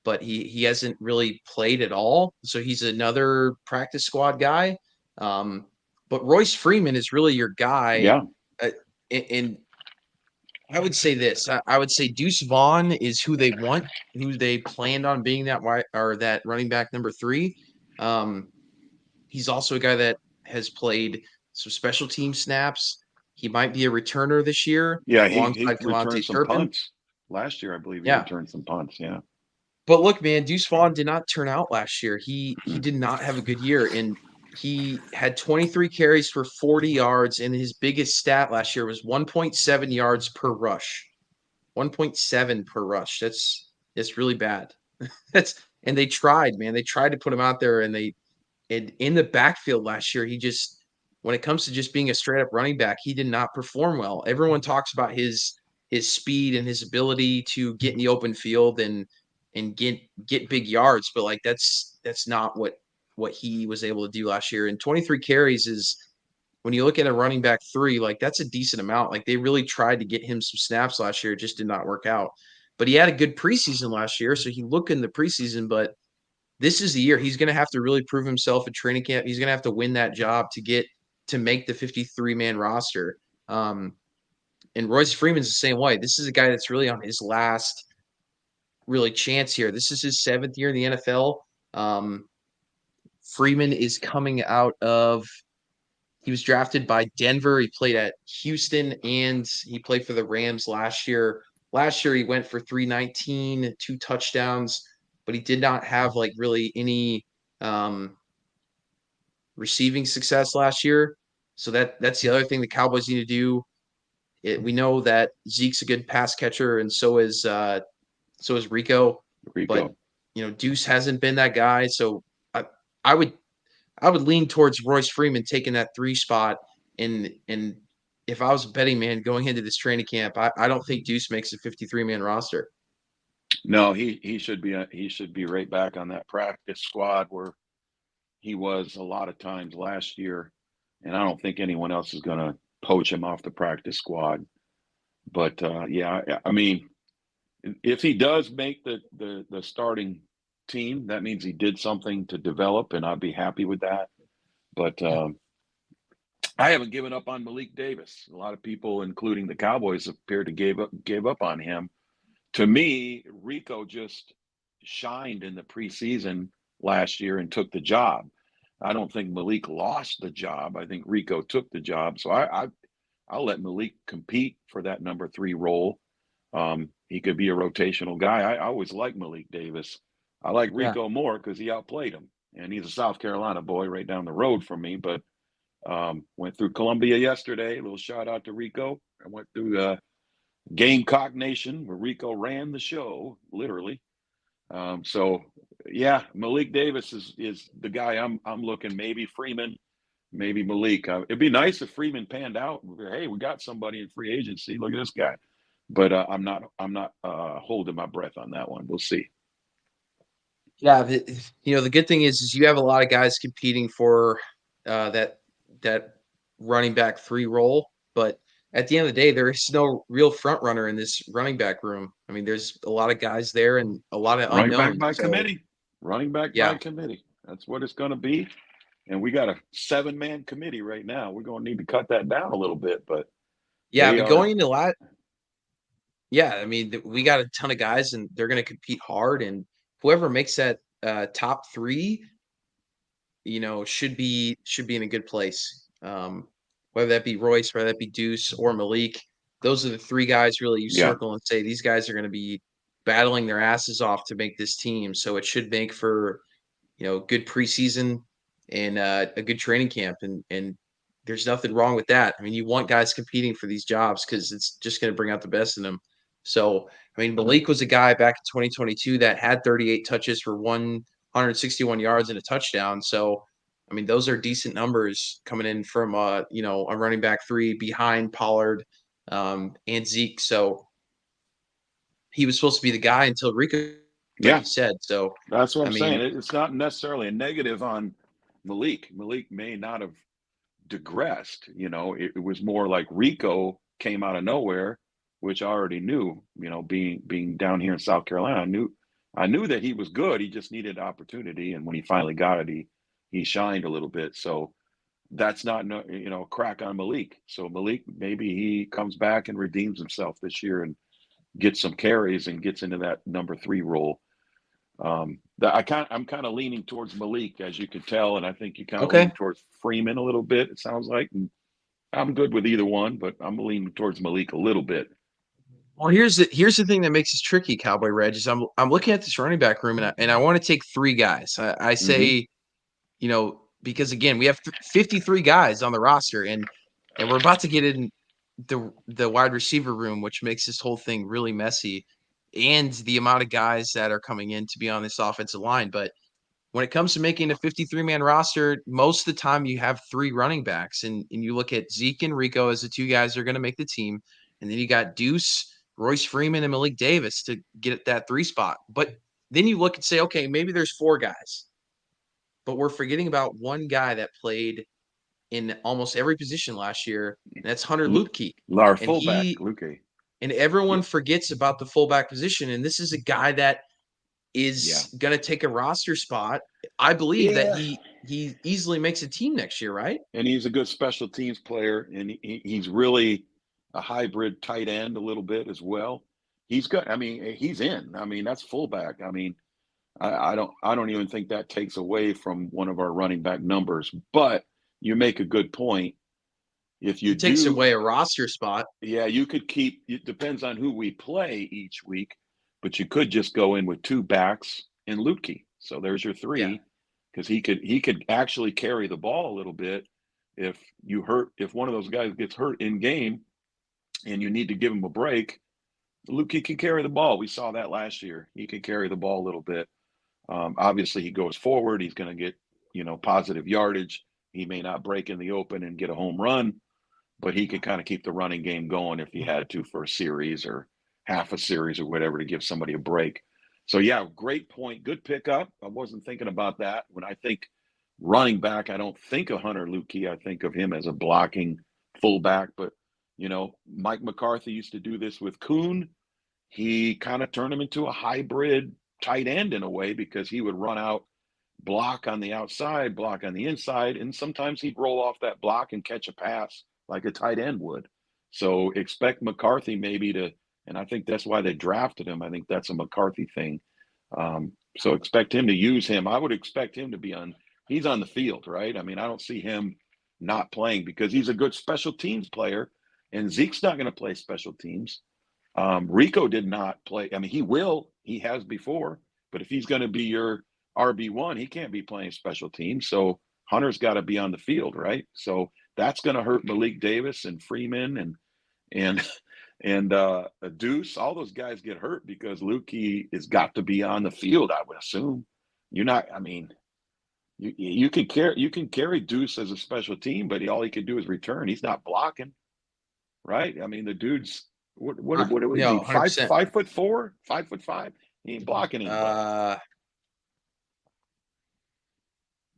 but he hasn't really played at all. So he's another practice squad guy. But Royce Freeman is really your guy. Yeah. And I would say this. I would say Deuce Vaughn is who they want, who they planned on being that running back number 3. He's also a guy that has played some special team snaps. He might be a returner this year. Yeah, he returned some punts. Last year, I believe he returned some punts, yeah. But look, man, Deuce Vaughn did not turn out last year. He did not have a good year, and he had 23 carries for 40 yards, and his biggest stat last year was 1.7 yards per rush. 1.7 per rush. That's really bad. And they tried, man. They tried to put him out there, and in the backfield last year, when it comes to just being a straight up running back, he did not perform well. Everyone talks about his speed and his ability to get in the open field and get big yards, but like that's not what he was able to do last year. And 23 carries is, when you look at a running back 3, like that's a decent amount. Like they really tried to get him some snaps last year. It just did not work out. But he had a good preseason last year, so he looked in the preseason, but this is the year he's going to have to really prove himself at training camp. He's going to have to win that job to make the 53-man roster. And Royce Freeman's the same way. This is a guy that's really on his last really chance here. This is his 7th year in the NFL. Freeman is coming out of – he was drafted by Denver. He played at Houston, and he played for the Rams last year. Last year he went for 319, 2 touchdowns, but he did not have like really any receiving success last year. So that's the other thing the Cowboys need to do. We know that Zeke's a good pass catcher, and so is Rico. But Deuce hasn't been that guy. So I would lean towards Royce Freeman taking that 3 spot. And if I was a betting man going into this training camp, I don't think Deuce makes a 53-man roster. No, he should be right back on that practice squad where he was a lot of times last year, and I don't think anyone else is going to poach him off the practice squad. But I mean, if he does make the starting team, that means he did something to develop, and I'd be happy with that. But I haven't given up on Malik Davis. A lot of people, including the Cowboys, appear to gave up on him. To me, Rico just shined in the preseason last year and took the job. I don't think Malik lost the job. I think Rico took the job. So I'll let Malik compete for that number 3 role. He could be a rotational guy. I always like Malik Davis. I like Rico more because he outplayed him. And he's a South Carolina boy right down the road from me. But went through Columbia yesterday. A little shout out to Rico. I went through Gamecock Nation where Rico ran the show, literally. So yeah, Malik Davis is the guy I'm looking. Maybe Freeman, maybe Malik. It'd be nice if Freeman panned out. Hey, we got somebody in free agency. Look at this guy. But I'm not holding my breath on that one. We'll see. Yeah, the good thing is you have a lot of guys competing for that running back 3 role, but at the end of the day, there is no real front runner in this running back room. I mean, there's a lot of guys there and a lot of unknowns. Running back by committee. Running back by committee. That's what it's going to be. And we got a 7-man committee right now. We're going to need to cut that down a little bit, but going into I mean, we got a ton of guys, and they're going to compete hard. And whoever makes that top 3, should be in a good place. Whether that be Royce, whether that be Deuce or Malik, those are the 3 guys really you circle and say these guys are going to be battling their asses off to make this team. So it should make for, good preseason and a good training camp. And there's nothing wrong with that. I mean, you want guys competing for these jobs because it's just going to bring out the best in them. So, I mean, Malik was a guy back in 2022 that had 38 touches for 161 yards and a touchdown. So, I mean, those are decent numbers coming in from, a running back 3 behind Pollard and Zeke. So he was supposed to be the guy until Rico, like you said. So that's what I'm saying. It's not necessarily a negative on Malik. Malik may not have digressed. It was more like Rico came out of nowhere, which I already knew. Being down here in South Carolina, I knew that he was good. He just needed opportunity, and when he finally got it, he shined a little bit. So that's not a crack on Malik. So Malik, maybe he comes back and redeems himself this year and gets some carries and gets into that number 3 role. I'm kind of leaning towards Malik, as you can tell, and I think you kind of lean towards Freeman a little bit. It sounds like, and I'm good with either one, but I'm leaning towards Malik a little bit. Well, here's the thing that makes this tricky, Cowboy Reg, is I'm looking at this running back room, and I want to take 3 guys. I say, because again, we have 53 guys on the roster, and we're about to get in the wide receiver room, which makes this whole thing really messy, and the amount of guys that are coming in to be on this offensive line. But when it comes to making a 53-man roster, most of the time you have 3 running backs, and you look at Zeke and Rico as the 2 guys that are going to make the team, and then you got Deuce, Royce Freeman, and Malik Davis to get at that 3 spot. But then you look and say, okay, maybe there's 4 guys, but we're forgetting about one guy that played in almost every position last year, and that's Hunter Luepke. Our fullback, Luepke. And everyone forgets about the fullback position, and this is a guy that is going to take a roster spot. I believe that he easily makes a team next year, right? And he's a good special teams player, and he's really a hybrid tight end a little bit as well. He's good. I mean, he's in. I mean, that's fullback. I mean, I don't even think that takes away from one of our running back numbers, but you make a good point. If you takes away a roster spot. Yeah, you could keep. It depends on who we play each week, but you could just go in with 2 backs and Luepke. So there's your 3, because he could actually carry the ball a little bit. If one of those guys gets hurt in game, and you need to give him a break, Luepke can carry the ball. We saw that last year. He can carry the ball a little bit. Obviously, he goes forward. He's going to get positive yardage. He may not break in the open and get a home run, but he could kind of keep the running game going if he had to for a series or half a series or whatever to give somebody a break. So, yeah, great point. Good pickup. I wasn't thinking about that. When I think running back, I don't think of Hunter Luepke. I think of him as a blocking fullback. But, Mike McCarthy used to do this with Kuhn. He kind of turned him into a hybrid tight end in a way, because he would run out, block on the outside, block on the inside, and sometimes he'd roll off that block and catch a pass like a tight end would. So expect McCarthy maybe to, and I think that's why they drafted him. I think that's a McCarthy thing. So expect him to use him. I would expect him to be he's on the field, right? I mean, I don't see him not playing, because he's a good special teams player, and Zeke's not going to play special teams. Rico did not play. I mean, he has before, but if he's going to be your RB1, he can't be playing special teams. So Hunter's got to be on the field, right? So that's going to hurt Malik Davis and Freeman and Deuce. All those guys get hurt because Luepke has got to be on the field, I would assume. You're not, I mean, you can carry Deuce as a special team, but all he can do is return. He's not blocking, right? I mean, the dude's what do we need? 5'4", 5'5"? He ain't blocking anybody.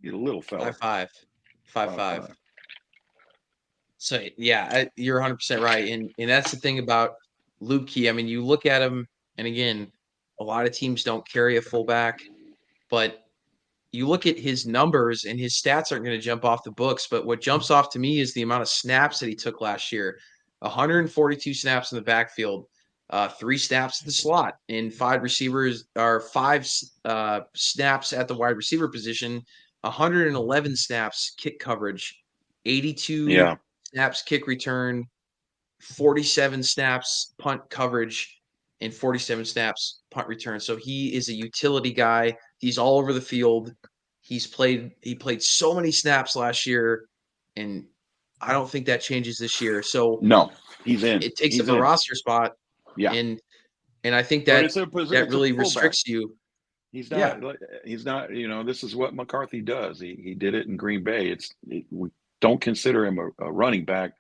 He's a little fella. 5'5". So yeah, you're 100% right, and that's the thing about Luepke. I mean, you look at him, and again, a lot of teams don't carry a fullback, but you look at his numbers, and his stats aren't going to jump off the books. But what jumps off to me is the amount of snaps that he took last year: 142 snaps in the backfield, 3 snaps at the slot, and 5 snaps at the wide receiver position, 111 snaps kick coverage, 82 snaps kick return, 47 snaps punt coverage, and 47 snaps punt return. So he is a utility guy. He's all over the field. He played so many snaps last year, and I don't think that changes this year. So no, he's in. It takes up a roster spot. Yeah. And I think that really restricts you. He's not. Yeah. He's not. This is what McCarthy does. He did it in Green Bay. We don't consider him a running back,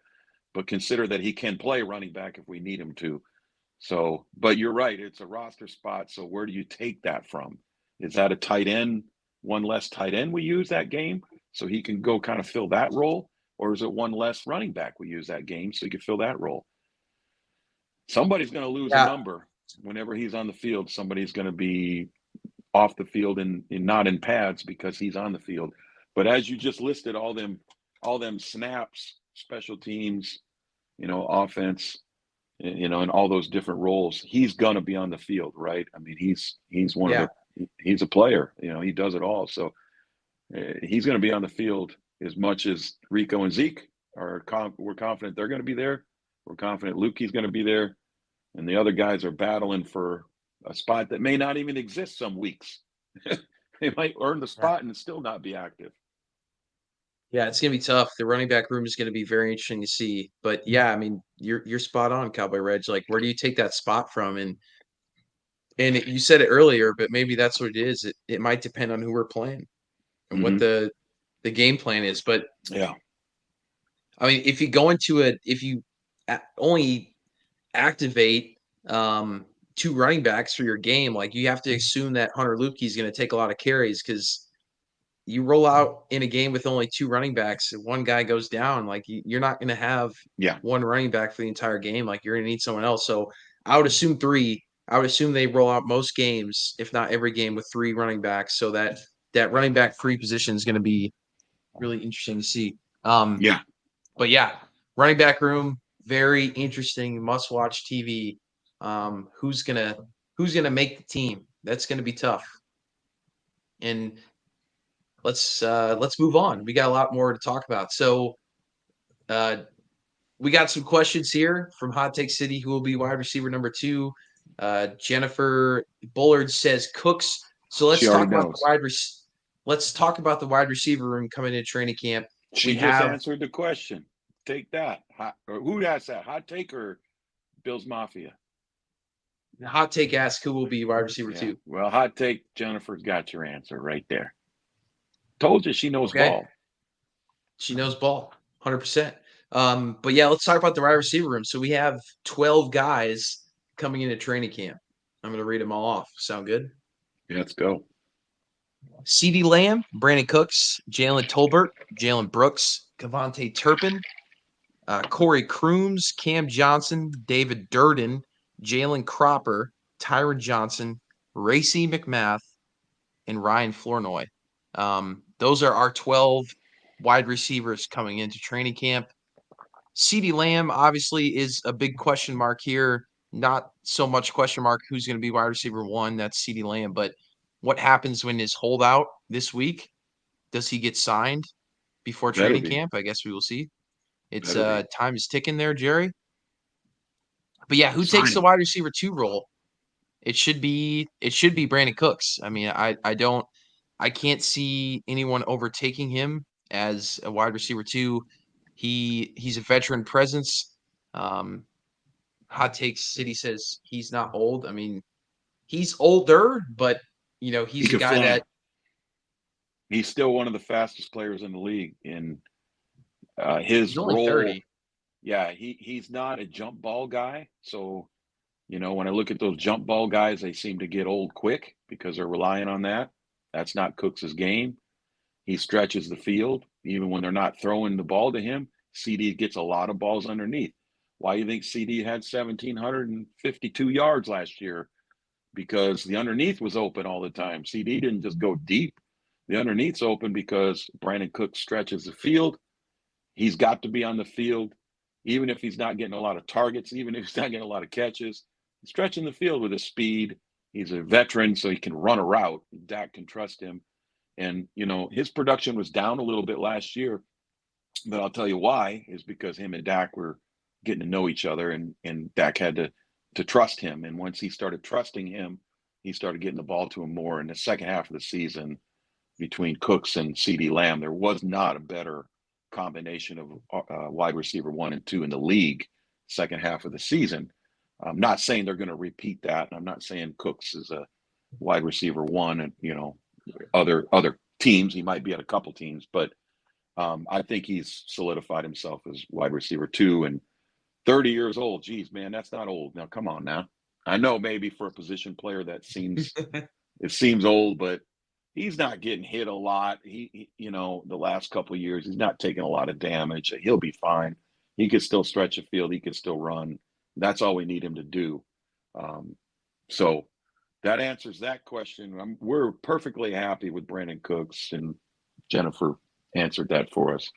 but consider that he can play running back if we need him to. So, but you're right. It's a roster spot. So where do you take that from? Is that a tight end? One less tight end we use that game so he can go kind of fill that role, or is it one less running back we use that game so he can fill that role? Somebody's going to lose a number whenever he's on the field. Somebody's going to be off the field and not in pads because he's on the field. But as you just listed, all them snaps, special teams, offense, and all those different roles, he's going to be on the field, right? I mean, he's one of he's a player, he does it all. So he's going to be on the field as much as Rico and Zeke are. We're confident they're going to be there. We're confident Lukey's going to be there. And the other guys are battling for a spot that may not even exist some weeks. They might earn the spot and still not be active. Yeah, it's going to be tough. The running back room is going to be very interesting to see. But yeah, I mean, you're spot on, Cowboy Reg. Like, where do you take that spot from? And you said it earlier, but maybe that's what it is. It might depend on who we're playing and what the game plan is. But yeah, I mean, if you only activate 2 running backs for your game, like, you have to assume that Hunter Lukey is going to take a lot of carries, because you roll out in a game with only 2 running backs, one guy goes down, like, you're not going to have one running back for the entire game. Like, you're going to need someone else. So I would assume 3. I would assume they roll out most games, if not every game, with 3 running backs, so that running back 3 position is going to be really interesting to see. But yeah, running back room, very interesting, must-watch TV. Who's gonna make the team? That's gonna be tough. And let's move on. We got a lot more to talk about. So we got some questions here from Hot Take City. Who will be wide receiver number 2? Jennifer Bullard says Cooks. So let's talk about the wide receiver room coming into training camp. She just answered the question. Take that. Who asked that? Hot Take or Bills Mafia? Hot Take asks who will be wide receiver 2. Well, Hot Take, Jennifer's got your answer right there. Told you she knows ball. She knows ball, 100%. But yeah, let's talk about the wide receiver room. So we have 12 guys coming into training camp. I'm going to read them all off. Sound good? Yeah, let's go. CeeDee Lamb, Brandon Cooks, Jalen Tolbert, Jalen Brooks, Kavontae Turpin, Corey Crooms, Cam Johnson, David Durden, Jalen Cropper, Tyron Johnson, Racey McMath, and Ryan Flournoy. Those are our 12 wide receivers coming into training camp. CeeDee Lamb obviously is a big question mark here. Not so much question mark who's going to be wide receiver 1. That's CeeDee Lamb. But what happens when his holdout this week? Does he get signed before training camp? I guess we will see. It's time is ticking there, Jerry. But yeah, who takes the wide receiver 2 role? It should be Brandon Cooks. I mean, I can't see anyone overtaking him as a wide receiver 2. He's a veteran presence. Hot Take City says he's not old. I mean, he's older, but he's a guy that he's still one of the fastest players in the league in his role. 30. Yeah, he's not a jump ball guy. So, when I look at those jump ball guys, they seem to get old quick because they're relying on that. That's not Cooks' game. He stretches the field. Even when they're not throwing the ball to him, CD gets a lot of balls underneath. Why do you think CD had 1,752 yards last year? Because the underneath was open all the time. CD didn't just go deep. The underneath's open because Brandon Cooks stretches the field. He's got to be on the field. Even if he's not getting a lot of targets, even if he's not getting a lot of catches, he's stretching the field with his speed. He's a veteran, so he can run a route. Dak can trust him. And, his production was down a little bit last year, but I'll tell you why, is because him and Dak were getting to know each other, and Dak had to trust him. And once he started trusting him, he started getting the ball to him more. In the second half of the season, between Cooks and CeeDee Lamb, there was not a better combination of wide receiver 1 and 2 in the league second half of the season. I'm not saying they're going to repeat that. I'm not saying Cooks is wide receiver 1 and, you know, other teams. He might be at a couple teams, but I think he's solidified himself as wide receiver 2 and 30 years old. Geez, man, that's not old. Now, come on now. I know maybe for a position player that seems it seems old, but he's not getting hit a lot. He you know, the last couple of years, he's not taking a lot of damage. He'll be fine. He could still stretch a field. He could still run. That's all we need him to do. So that answers that question. We're perfectly happy with Brandon Cooks, and Jennifer answered that for us.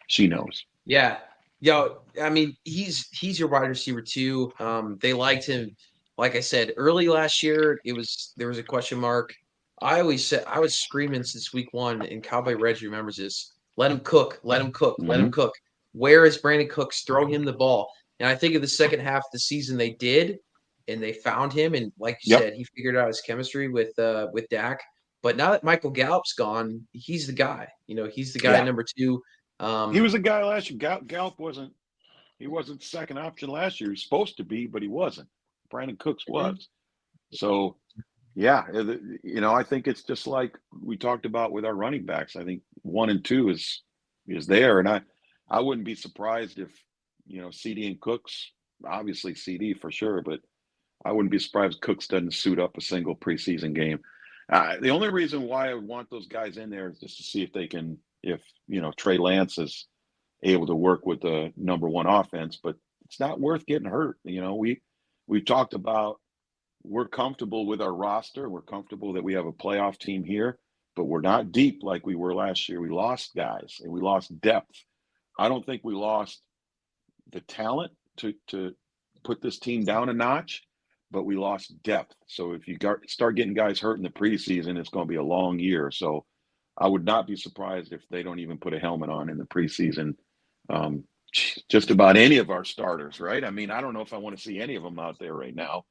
She knows. Yeah. Yo, I mean, he's your wide receiver 2. They liked him. Like I said, early last year, there was a question mark. I always said, I was screaming since week 1, and Cowboy Reg remembers this. Let him cook. Let him cook. Let him cook. Where is Brandon Cooks? Throw him the ball. And I think in the second half of the season they did, and they found him. And like you said, he figured out his chemistry with Dak. But now that Michael Gallup's gone, he's the guy. You know, he's the guy at number 2. He was the guy last year. Gallup wasn't second option last year. He was supposed to be, but he wasn't. Brandon Cooks was. So, yeah, you know, I think it's just like we talked about with our running backs. I think 1 and 2 is there, and I wouldn't be surprised if, you know, CD and Cooks, obviously CD for sure, but I wouldn't be surprised if Cooks doesn't suit up a single preseason game. The only reason why I would want those guys in there is just to see if they can, if, you know, Trey Lance is able to work with the number 1 offense, but it's not worth getting hurt. You know, we've talked about, we're comfortable with our roster. We're comfortable that we have a playoff team here, but we're not deep like we were last year. We lost guys and we lost depth. I don't think we lost the talent to put this team down a notch, but we lost depth. So if you start getting guys hurt in the preseason, it's going to be a long year. So I would not be surprised if they don't even put a helmet on in the preseason. Just about any of our starters, right? I mean, I don't know if I want to see any of them out there right now,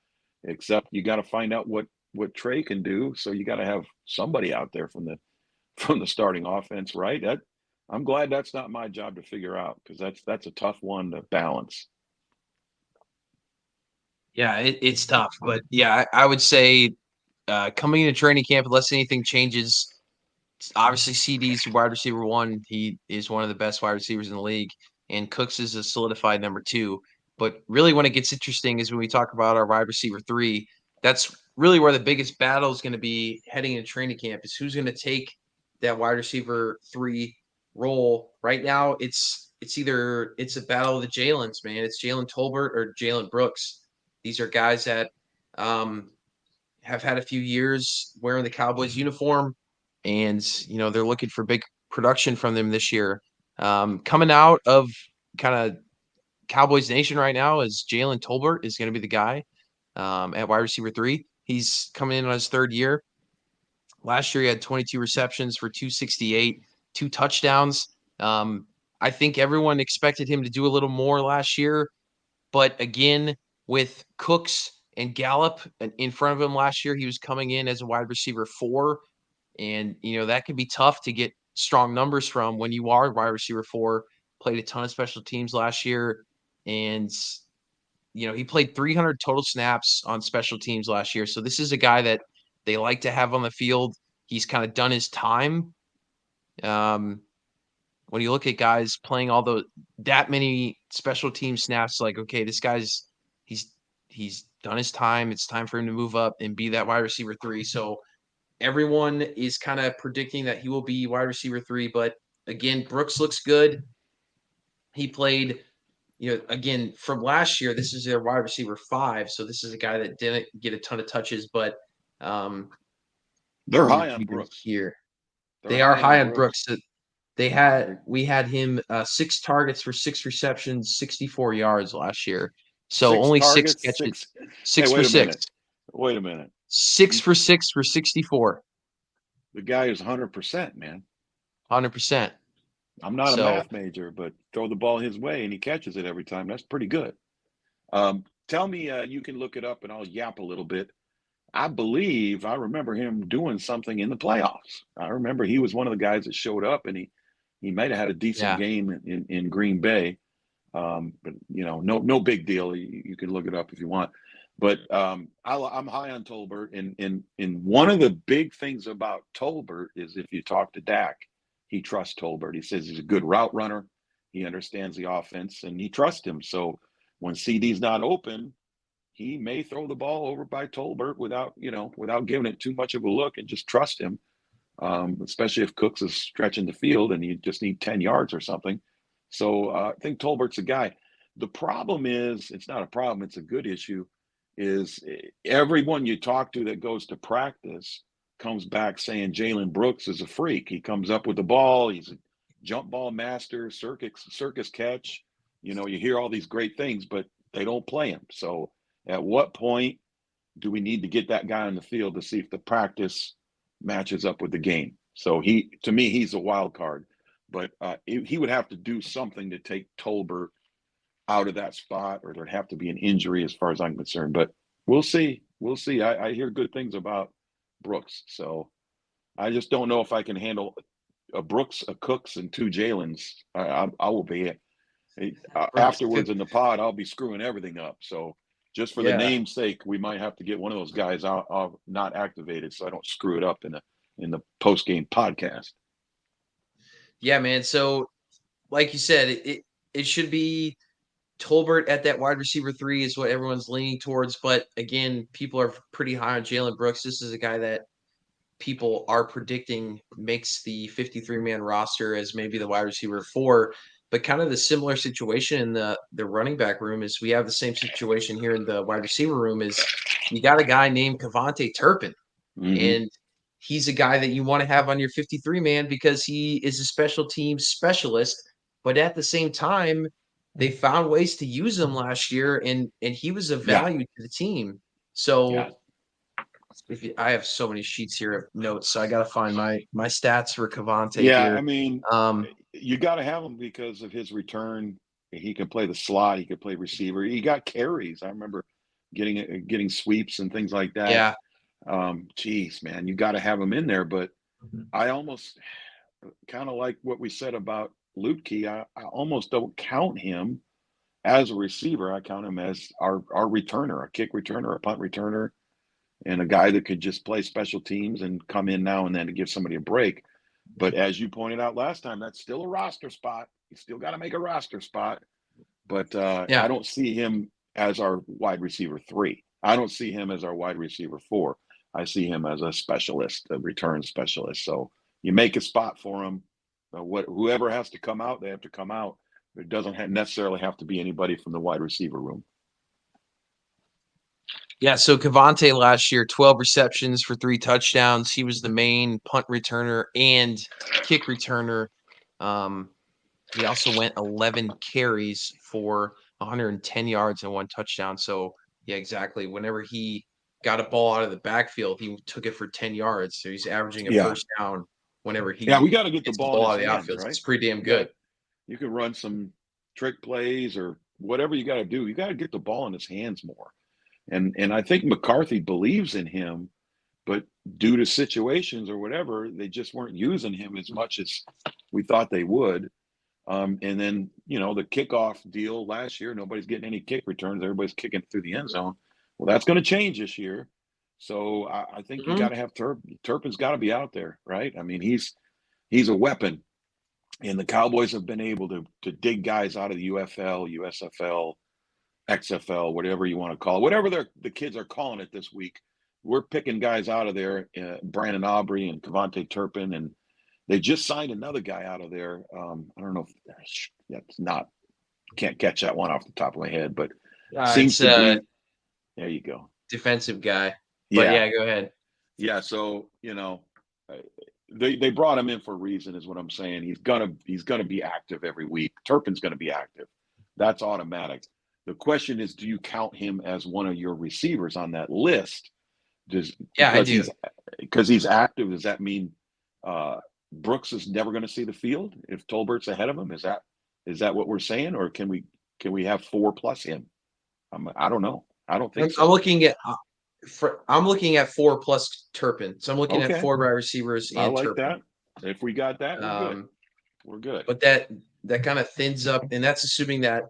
except you got to find out what Trey can do. So you got to have somebody out there from the starting offense, right? I'm glad that's not my job to figure out, because that's a tough one to balance. Yeah, it's tough, but yeah, I would say coming into training camp, unless anything changes, obviously CD's wide receiver 1. He is one of the best wide receivers in the league, and Cooks is a solidified number 2. But really, when it gets interesting is when we talk about our wide receiver 3. That's really where the biggest battle is going to be heading into training camp, is who's going to take that wide receiver 3 role. Right now, it's a battle of the Jalen's, man. It's Jalen Tolbert or Jalen Brooks. These are guys that have had a few years wearing the Cowboys uniform, and you know they're looking for big production from them this year. Coming out of kind of Cowboys Nation right now is Jalen Tolbert is going to be the guy at wide receiver 3. He's coming in on his 3rd year. Last year he had 22 receptions for 268, 2 touchdowns. I think everyone expected him to do a little more last year, but again, with Cooks and Gallup in front of him last year, he was coming in as a wide receiver 4. And, you know, that can be tough to get strong numbers from when you are wide receiver 4. Played a ton of special teams last year. And, you know, he played 300 total snaps on special teams last year. So this is a guy that they like to have on the field. He's kind of done his time. When you look at guys playing that many special team snaps, like, okay, this guy's he's done his time. It's time for him to move up and be that wide receiver 3. So everyone is kind of predicting that he will be wide receiver 3. But again, Brooks looks good. He played, you know, again, from last year, this is their wide receiver 5. So this is a guy that didn't get a ton of touches, but they're high on Brooks here. They are high on Brooks. We had him 6 targets for 6 receptions, 64 yards last year. So only 6 catches, 6 for 6. Wait a minute. 6 for 6 for 64. The guy is 100%, man. 100%. I'm not a math major, but throw the ball his way and he catches it every time. That's pretty good. Tell me, you can look it up and I'll yap a little bit. I remember him doing something in the playoffs. I remember he was one of the guys that showed up, and he might have had a decent game in Green Bay. But, you know, no big deal. You can look it up if you want. But I'm high on Tolbert, and one of the big things about Tolbert is if you talk to Dak, he trusts Tolbert. He says he's a good route runner. He understands the offense, and he trusts him. So when CD's not open, he may throw the ball over by Tolbert without giving it too much of a look, and just trust him. Especially if Cooks is stretching the field and you just need 10 yards or something. So I think Tolbert's a guy. The problem is, it's not a problem, it's a good issue, is everyone you talk to that goes to practice comes back saying Jalen Brooks is a freak. He comes up with the ball. He's a jump ball master, circus catch. You hear all these great things, but they don't play him. So at what point do we need to get that guy on the field to see if the practice matches up with the game? So to me, he's a wild card, but he would have to do something to take Tolbert out of that spot, or there'd have to be an injury as far as I'm concerned, but we'll see. I hear good things about Brooks. So I just don't know if I can handle a Brooks, a Cooks, and 2 Jalen's. I will be afterwards in the pod, I'll be screwing everything up. So just for the name's sake, we might have to get one of those guys out not activated, so I don't screw it up in the post-game podcast. Yeah, man. So like you said, it should be Tolbert at that wide receiver 3 is what everyone's leaning towards. But again, people are pretty high on Jalen Brooks. This is a guy that people are predicting makes the 53-man roster as maybe the wide receiver 4. But kind of the similar situation in the running back room is we have the same situation here in the wide receiver room is you got a guy named KaVontae Turpin. Mm-hmm. And he's a guy that you want to have on your 53-man because he is a special teams specialist. But at the same time, they found ways to use him last year, and he was of value to the team. So I have so many sheets here of notes, so I got to find my stats for KaVontae here. I mean, you got to have him because of his return. He can play the slot. He could play receiver. He got carries. I remember getting sweeps and things like that. Yeah. Geez, man, you got to have him in there. But I almost kind of like what we said about Luebke. I almost don't count him as a receiver. I count him as our returner, a kick returner, a punt returner, and a guy that could just play special teams and come in now and then to give somebody a break. But as you pointed out last time, that's still a roster spot. You still got to make a roster spot. But I don't see him as our wide receiver 3. I don't see him as our wide receiver 4. I see him as a specialist, a return specialist. So you make a spot for him. Whoever has to come out, they have to come out. It doesn't necessarily have to be anybody from the wide receiver room. Yeah, so KaVontae last year, 12 receptions for 3 touchdowns. He was the main punt returner and kick returner. He also went 11 carries for 110 yards and 1 touchdown. So, yeah, exactly. Whenever he got a ball out of the backfield, he took it for 10 yards. So he's averaging a first down whenever he we got to get the ball out of the outfield. Right? It's pretty damn good. You can run some trick plays or whatever you got to do. You got to get the ball in his hands more. And I think McCarthy believes in him, but due to situations or whatever, they just weren't using him as much as we thought they would. And then, the kickoff deal last year, nobody's getting any kick returns. Everybody's kicking through the end zone. Well, that's going to change this year. So I think you got to have Turpin's got to be out there, right? I mean, he's a weapon. And the Cowboys have been able to dig guys out of the UFL, USFL, XFL, whatever you want to call it, whatever the kids are calling it this week. We're picking guys out of there, Brandon Aubrey and KaVontae Turpin, and they just signed another guy out of there. I don't know if that's can't catch that one off the top of my head, but seems to be. There you go. Defensive guy. But yeah, go ahead. Yeah, so they brought him in for a reason, is what I'm saying. He's gonna be active every week. Turpin's gonna be active. That's automatic. The question is, do you count him as one of your receivers on that list? I do. Because he's active, does that mean Brooks is never going to see the field if Tolbert's ahead of him? Is that what we're saying, or can we have 4 plus him? I don't know. I don't think so. I'm looking at 4 plus Turpin. So I'm looking at 4 wide receivers and I like Turpin. that. If we got that, we're good. But that kind of thins up, and that's assuming that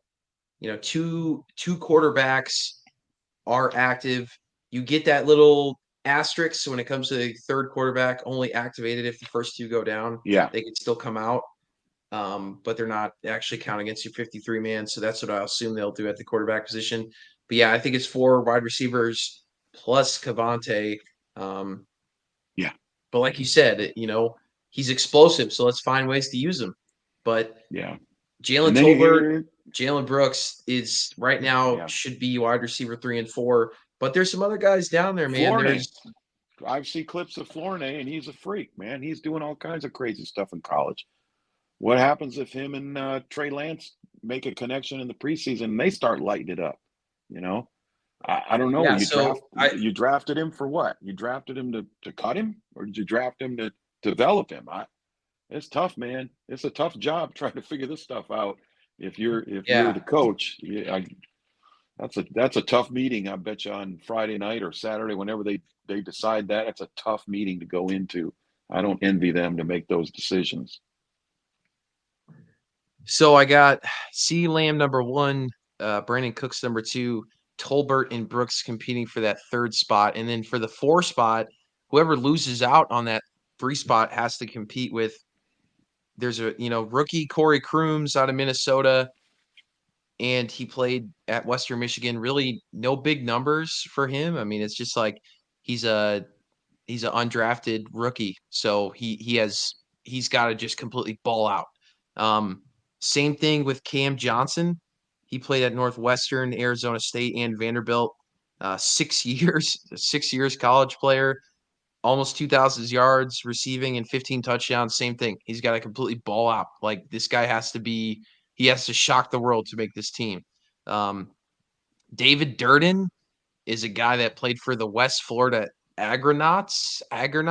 2 quarterbacks are active. You get that little asterisk when it comes to the third quarterback, only activated if the first two go down. Yeah. They can still come out, but they're not actually counting against your 53-man. So that's what I assume they'll do at the quarterback position. But yeah, I think it's 4 wide receivers plus Cavante. Yeah. But like you said, he's explosive, so let's find ways to use him. But yeah, Jalen Tolbert, Jalen Brooks is right now should be wide receiver 3 and 4. But there's some other guys down there, man. I've seen clips of Flournoy, and he's a freak, man. He's doing all kinds of crazy stuff in college. What happens if him and Trey Lance make a connection in the preseason and they start lighting it up? I don't know. Yeah, you drafted him for what? You drafted him to cut him, or did you draft him to develop him? It's tough, man. It's a tough job trying to figure this stuff out. If you're the coach, that's a tough meeting. I bet you on Friday night or Saturday, whenever they decide that, it's a tough meeting to go into. I don't envy them to make those decisions. So I got CeeDee Lamb number 1, Brandon Cooks number 2, Tolbert and Brooks competing for that 3rd spot. And then for the 4 spot, whoever loses out on that 3 spot has to compete with, there's a, rookie Corey Crooms out of Minnesota, and he played at Western Michigan. Really no big numbers for him. I mean, it's just like he's an undrafted rookie. So he's got to just completely ball out. Same thing with Cam Johnson. He played at Northwestern, Arizona State, and Vanderbilt. 6 years college player, almost 2,000 yards receiving and 15 touchdowns. Same thing. He's got to completely ball out. Like, this guy has to shock the world to make this team. David Durden is a guy that played for the West Florida Agronauts. I don't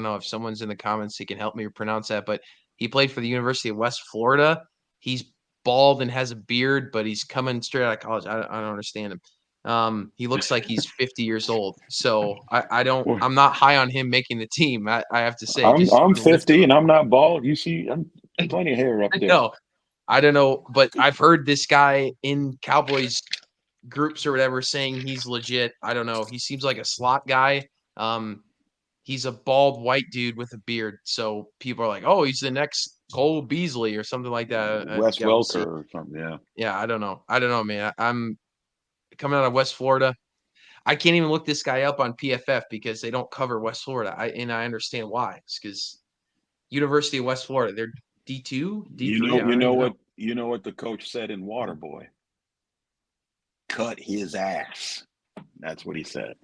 know if someone's in the comments who can help me pronounce that, but he played for the University of West Florida. He's bald and has a beard, but he's coming straight out of college. I don't understand him. He looks like he's 50 years old. So I'm not high on him making the team. I have to say. I'm 50 and I'm not bald. You see, I'm plenty of hair up there. No, I don't know, but I've heard this guy in Cowboys groups or whatever saying he's legit. I don't know. He seems like a slot guy. He's a bald white dude with a beard. So people are like, oh, he's the next Cole Beasley or something like that. Wes Welker or something, yeah. Yeah, I don't know, man. I'm coming out of West Florida. I can't even look this guy up on PFF because they don't cover West Florida. I understand why. It's because University of West Florida, they're D2, D3. You know what the coach said in Waterboy? Cut his ass. That's what he said.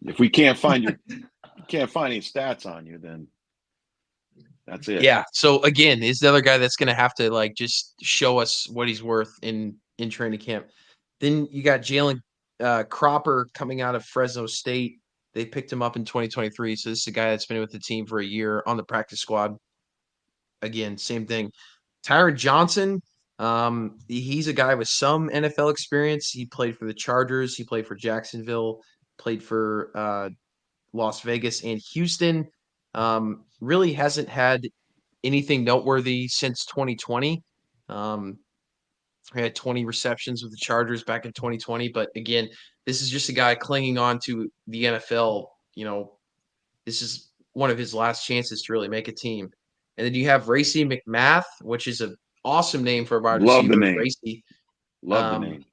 If we can't find any stats on you, then that's it. Yeah. So again, he's the other guy that's going to have to just show us what he's worth in training camp. Then you got Jalen Cropper coming out of Fresno State. They picked him up in 2023. So this is a guy that's been with the team for a year on the practice squad. Again, same thing. Tyron Johnson. He's a guy with some NFL experience. He played for the Chargers. He played for Jacksonville. Played for Las Vegas and Houston. Really hasn't had anything noteworthy since 2020. He had 20 receptions with the Chargers back in 2020. But again, this is just a guy clinging on to the NFL. This is one of his last chances to really make a team. And then you have Racey McMath, which is an awesome name for a wide receiver. Love the name. Racey. Love the name.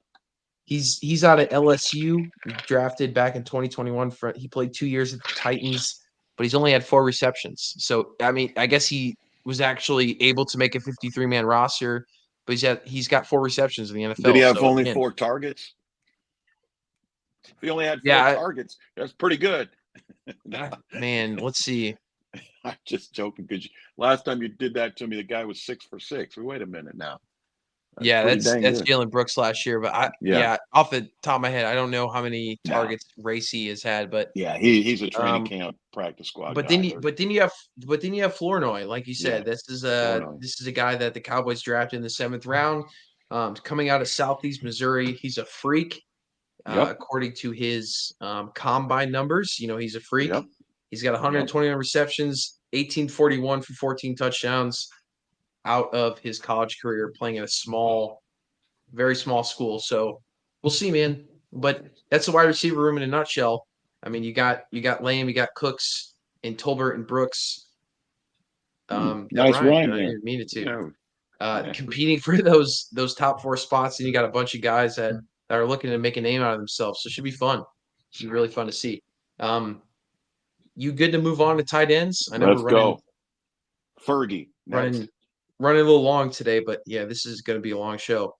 He's out of LSU, drafted back in 2021. He played 2 years at the Titans, but he's only had 4 receptions. So, I mean, I guess he was actually able to make a 53-man roster, but he's got 4 receptions in the NFL. Did he have only 4 targets? If he only had 4 targets, that's pretty good. Man, let's see. I'm just joking because last time you did that to me, the guy was 6 for 6. Wait a minute now. That's Jalen Brooks last year, but off the top of my head, I don't know how many targets Racey has had, but he's a training camp practice squad. But then you have Flournoy, like you said. This is a guy that the Cowboys drafted in the 7th round, coming out of Southeast Missouri. He's a freak, according to his combine numbers. He's a freak. Yep. He's got 121 receptions, 1841 for 14 touchdowns out of his college career, playing at a very small school. So we'll see, man. But that's the wide receiver room in a nutshell. I mean, you got Lamb, you got Cooks and Tolbert and Brooks. Nice rhyme I there. didn't mean it to. Yeah. Competing for those top 4 spots, and you got a bunch of guys that are looking to make a name out of themselves. So it should be fun. Should be really fun to see. You good to move on to tight ends? I know Let's we're running, go. Fergie. running a little long today, but yeah, this is going to be a long show.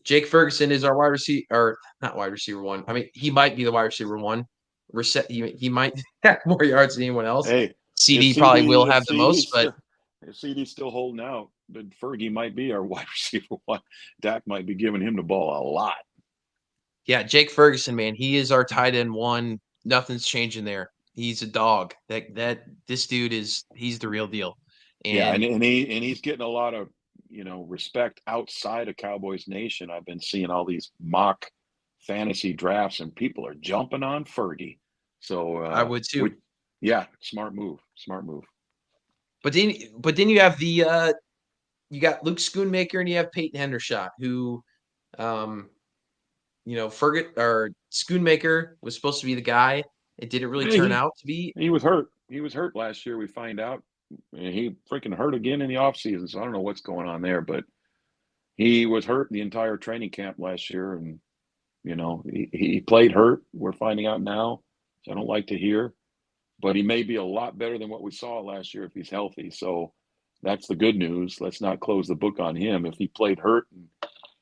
Jake Ferguson is our wide receiver, or not wide receiver 1. I mean, he might be the wide receiver 1. He might have more yards than anyone else. Hey, CD probably will have the most, but if CD's still holding out, then Fergie might be our wide receiver 1. Dak might be giving him the ball a lot. Yeah, Jake Ferguson, man, he is our tight end 1. Nothing's changing there. He's a dog. This dude he's the real deal. And he's getting a lot of respect outside of Cowboys Nation. I've been seeing all these mock fantasy drafts, and people are jumping on Fergie. So I would too. Smart move. But then you have you got Luke Schoonmaker and you have Peyton Hendershot, who, Schoonmaker was supposed to be the guy. It didn't really turn out to be. He was hurt. He was hurt last year. We find out. And he freaking hurt again in the offseason. So I don't know what's going on there, but he was hurt the entire training camp last year. And, he played hurt. We're finding out now. So I don't like to hear. But he may be a lot better than what we saw last year if he's healthy. So that's the good news. Let's not close the book on him. If he played hurt and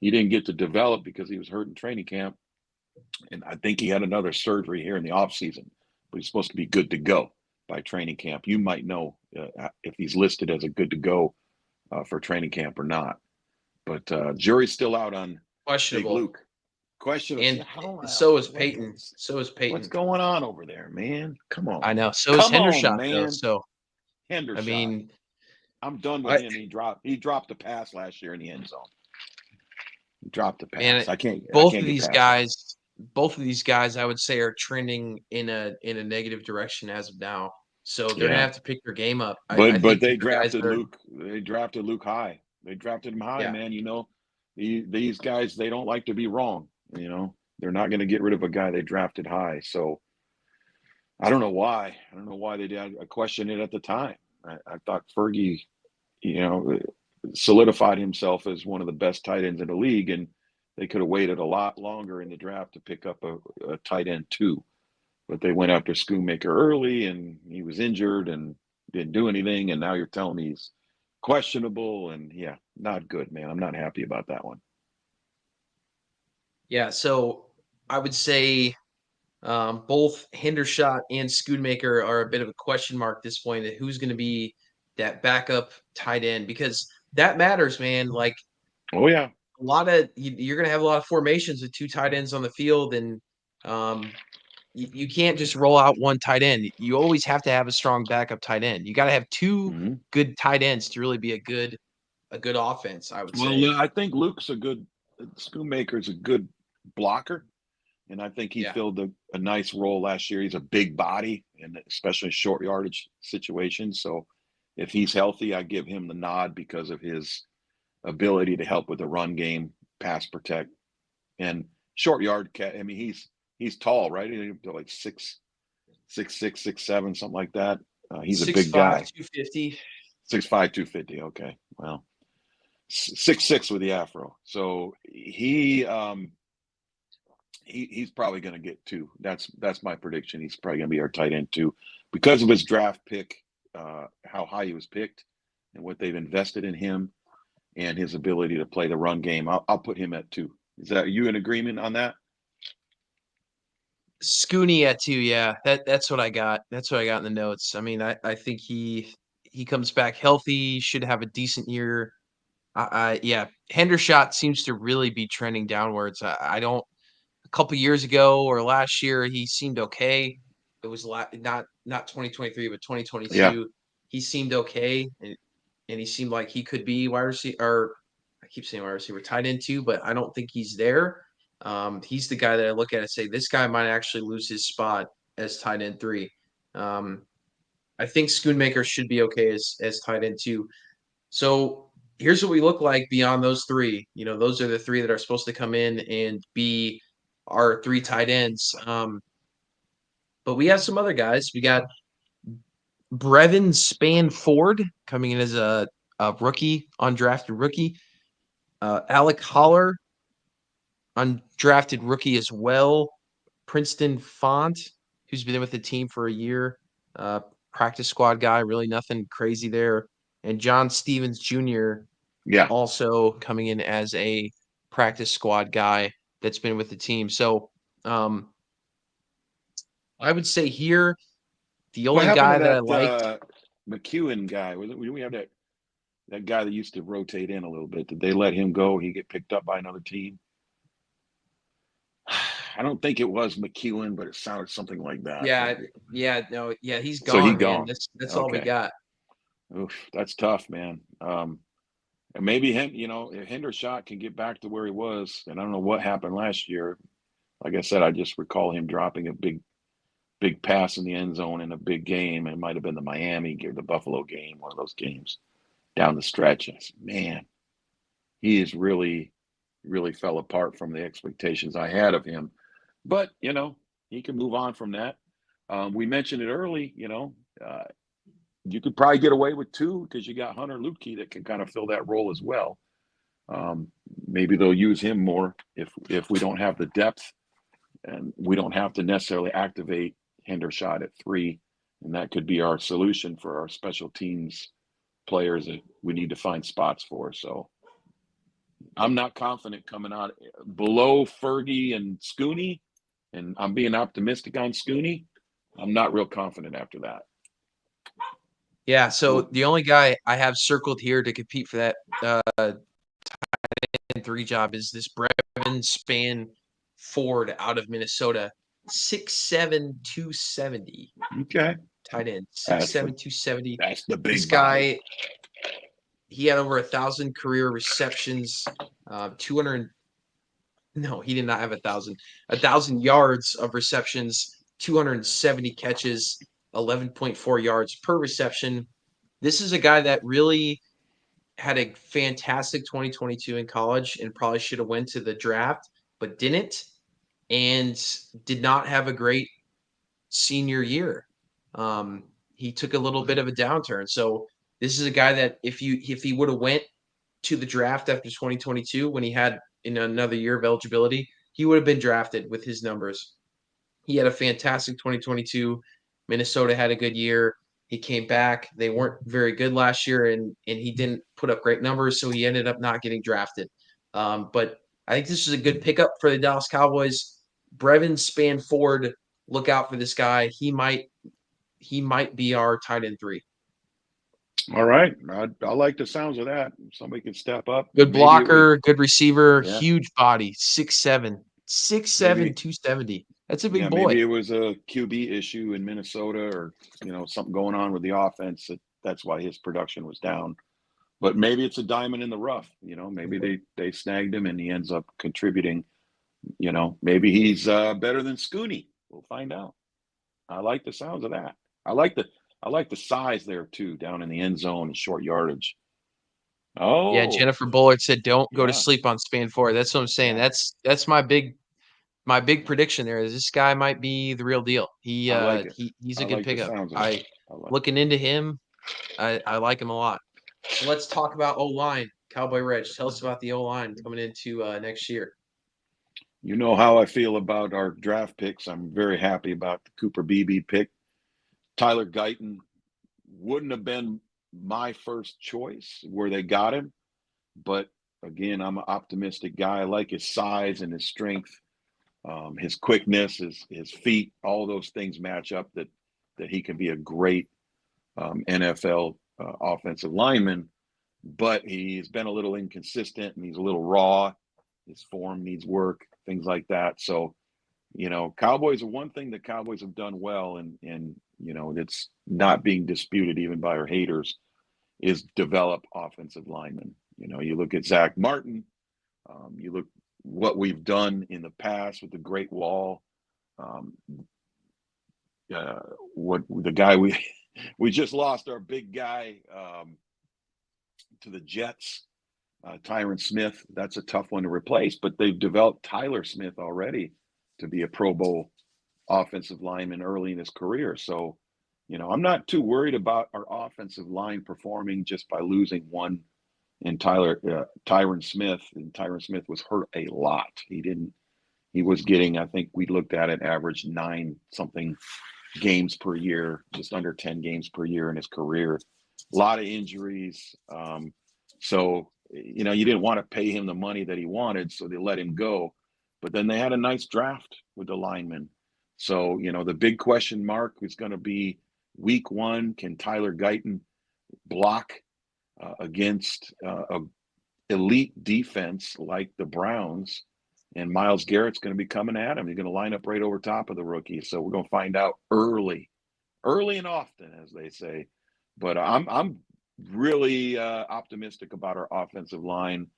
he didn't get to develop because he was hurt in training camp, and I think he had another surgery here in the offseason, but he's supposed to be good to go by training camp. You might know if he's listed as a good to go for training camp or not. But jury's still out on questionable. Big Luke. Questionable. And so is Peyton. What's going on over there, man? Come on. I know. So is Hendershot, man. So Hendershot. I mean, I'm done with him. He dropped the pass last year in the end zone. He dropped the pass. Man, both of these guys, I would say, are trending in a negative direction as of now. So they're gonna have to pick their game up. But they drafted Luke. They drafted Luke high. They drafted him high, man. These guys, they don't like to be wrong. They're not going to get rid of a guy they drafted high. So I don't know why. I don't know why they did. I questioned it at the time. I thought Fergie, solidified himself as one of the best tight ends in the league, and they could have waited a lot longer in the draft to pick up a tight end 2. But they went after Schoonmaker early, and he was injured and didn't do anything. And now you're telling me he's questionable, and not good, man. I'm not happy about that one. Yeah, so I would say both Hendershot and Schoonmaker are a bit of a question mark at this point. That who's going to be that backup tight end, because that matters, man. Like, oh yeah, you're going to have a lot of formations with 2 tight ends on the field, and you can't just roll out one tight end. You always have to have a strong backup tight end. You got to have 2 good tight ends to really be a good offense, I would say. Well, I think Schoonmaker's a good blocker, and I think he filled a nice role last year. He's a big body, and especially short yardage situations. So if he's healthy, I give him the nod because of his ability to help with the run game, pass protect, and short yard. I mean, he's tall, right? He's like 6'6", 6'7", something like that. He's a big guy. 250. 6'5", 250. Okay, well, 6'6" with the afro. So he's probably going to get 2. That's my prediction. He's probably going to be our tight end 2 because of his draft pick, how high he was picked, and what they've invested in him, and his ability to play the run game. I'll put him at 2. Is that you in agreement on that? Scooney at 2, yeah. That's what I got. That's what I got in the notes. I mean, I think he comes back healthy, should have a decent year. Hendershot seems to really be trending downwards. I don't. A couple years ago or last year, he seemed okay. It was not 2023, but 2022. Yeah. He seemed okay, and he seemed like he could be wide receiver. Or I keep saying wide receiver, tight end 2, but I don't think he's there. He's the guy that I look at and say this guy might actually lose his spot as tight end 3. I think Schoonmaker should be okay as tight end 2. So here's what we look like beyond those 3. Those are the 3 that are supposed to come in and be our 3 tight ends. But we have some other guys. We got Brevin Spann-Ford coming in as a rookie, undrafted rookie. Alec Holler, undrafted rookie as well. Princeton Font, who's been with the team for a year. Practice squad guy, really nothing crazy there. And John Stevens Jr. also coming in as a practice squad guy that's been with the team. So I would say here, the only guy that I liked, McEwen guy. We have that guy that used to rotate in a little bit. Did they let him go? He get picked up by another team? I don't think it was McEwen, but it sounded something like that. He's gone. So gone. That's all we got. Oof, that's tough, man. And maybe him, if Hendershot can get back to where he was, and I don't know what happened last year. Like I said, I just recall him dropping a big pass in the end zone in a big game. It might have been the Miami or the Buffalo game, one of those games down the stretch. And I said, man, he is really fell apart from the expectations I had of him. But, he can move on from that. We mentioned it early, you could probably get away with 2 because you got Hunter Luepke that can kind of fill that role as well. Maybe they'll use him more if we don't have the depth, and we don't have to necessarily activate Hendershot at 3, and that could be our solution for our special teams players that we need to find spots for. So I'm not confident coming out below Fergie and Scooney, and I'm being optimistic on Scooney. I'm not real confident after that. Yeah, so the only guy I have circled here to compete for that tight end 3 job is this Brevin Spann-Ford out of Minnesota, 6'7", 270. Okay. Tight end, 6'7", 270. That's the big guy. He had over 1,000 career receptions, 200. No, he did not have 1,000. 1,000 yards of receptions, 270 catches, 11.4 yards per reception. This is a guy that really had a fantastic 2022 in college and probably should have went to the draft, but didn't, and did not have a great senior year. He took a little bit of a downturn. So this is a guy that if he would have went to the draft after 2022 when he had in another year of eligibility, he would have been drafted with his numbers. He had a fantastic 2022. Minnesota had a good year. He came back. They weren't very good last year, and he didn't put up great numbers, so he ended up not getting drafted. But I think this is a good pickup for the Dallas Cowboys. Brevin Spann-Ford, look out for this guy. He might be our tight end 3. All right. I like the sounds of that. Somebody can step up. Good blocker, good receiver, huge body, 6'7", 270. That's a big boy. Maybe it was a QB issue in Minnesota or, something going on with the offense. That's why his production was down. But maybe it's a diamond in the rough. Maybe they snagged him and he ends up contributing. Maybe he's better than Scooney. We'll find out. I like the sounds of that. I like the size there too, down in the end zone and short yardage. Oh yeah, Jennifer Bullard said don't go to sleep on Spann-Ford. That's what I'm saying. That's my big prediction there is this guy might be the real deal. He's a good pickup. Looking into him, I like him a lot. So let's talk about O-line. Cowboy Reg, tell us about the O-line coming into next year. You know how I feel about our draft picks. I'm very happy about the Cooper Beebe pick. Tyler Guyton wouldn't have been my first choice where they got him. But, again, I'm an optimistic guy. I like his size and his strength, his quickness, his feet. All those things match up that he can be a great NFL offensive lineman. But he's been a little inconsistent and he's a little raw. His form needs work, things like that. So, Cowboys are one thing that Cowboys have done well, and it's not being disputed even by our haters, is develop offensive linemen. You look at Zach Martin, you look what we've done in the past with the Great Wall. What the guy we just lost our big guy to the Jets, Tyron Smith. That's a tough one to replace, but they've developed Tyler Smith already to be a Pro Bowl offensive lineman early in his career. So, I'm not too worried about our offensive line performing just by losing one in Tyron Smith. And Tyron Smith was hurt a lot. He was getting, I think we looked at it, average 9 something games per year, just under 10 games per year in his career. A lot of injuries. So, you didn't want to pay him the money that he wanted, so they let him go. But then they had a nice draft with the linemen. So, the big question mark is going to be week 1. Can Tyler Guyton block against a elite defense like the Browns? And Myles Garrett's going to be coming at him. He's going to line up right over top of the rookie. So we're going to find out early and often, as they say. But I'm really optimistic about our offensive line.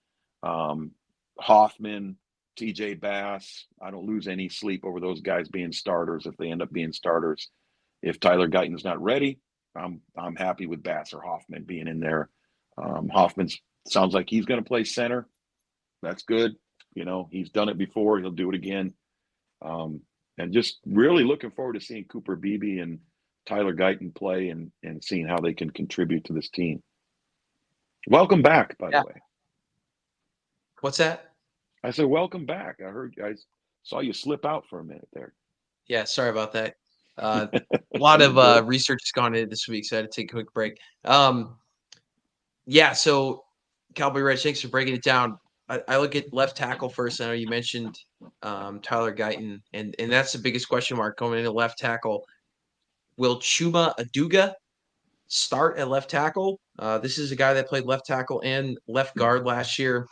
Hoffman, T.J. Bass. I don't lose any sleep over those guys being starters if they end up being starters. If Tyler Guyton's not ready, I'm happy with Bass or Hoffman being in there. Hoffman sounds like he's going to play center. That's good. He's done it before. He'll do it again. And just really looking forward to seeing Cooper Beebe and Tyler Guyton play and seeing how they can contribute to this team. Welcome back, by the way. What's that? I said, welcome back. I saw you slip out for a minute there. Yeah, sorry about that. A lot of research has gone into this week, so I had to take a quick break. So Cowboy Reg, thanks for breaking it down. I look at left tackle first. I know you mentioned Tyler Guyton, and that's the biggest question mark going into left tackle. Will Chuma Aduga start at left tackle? This is a guy that played left tackle and left guard last year.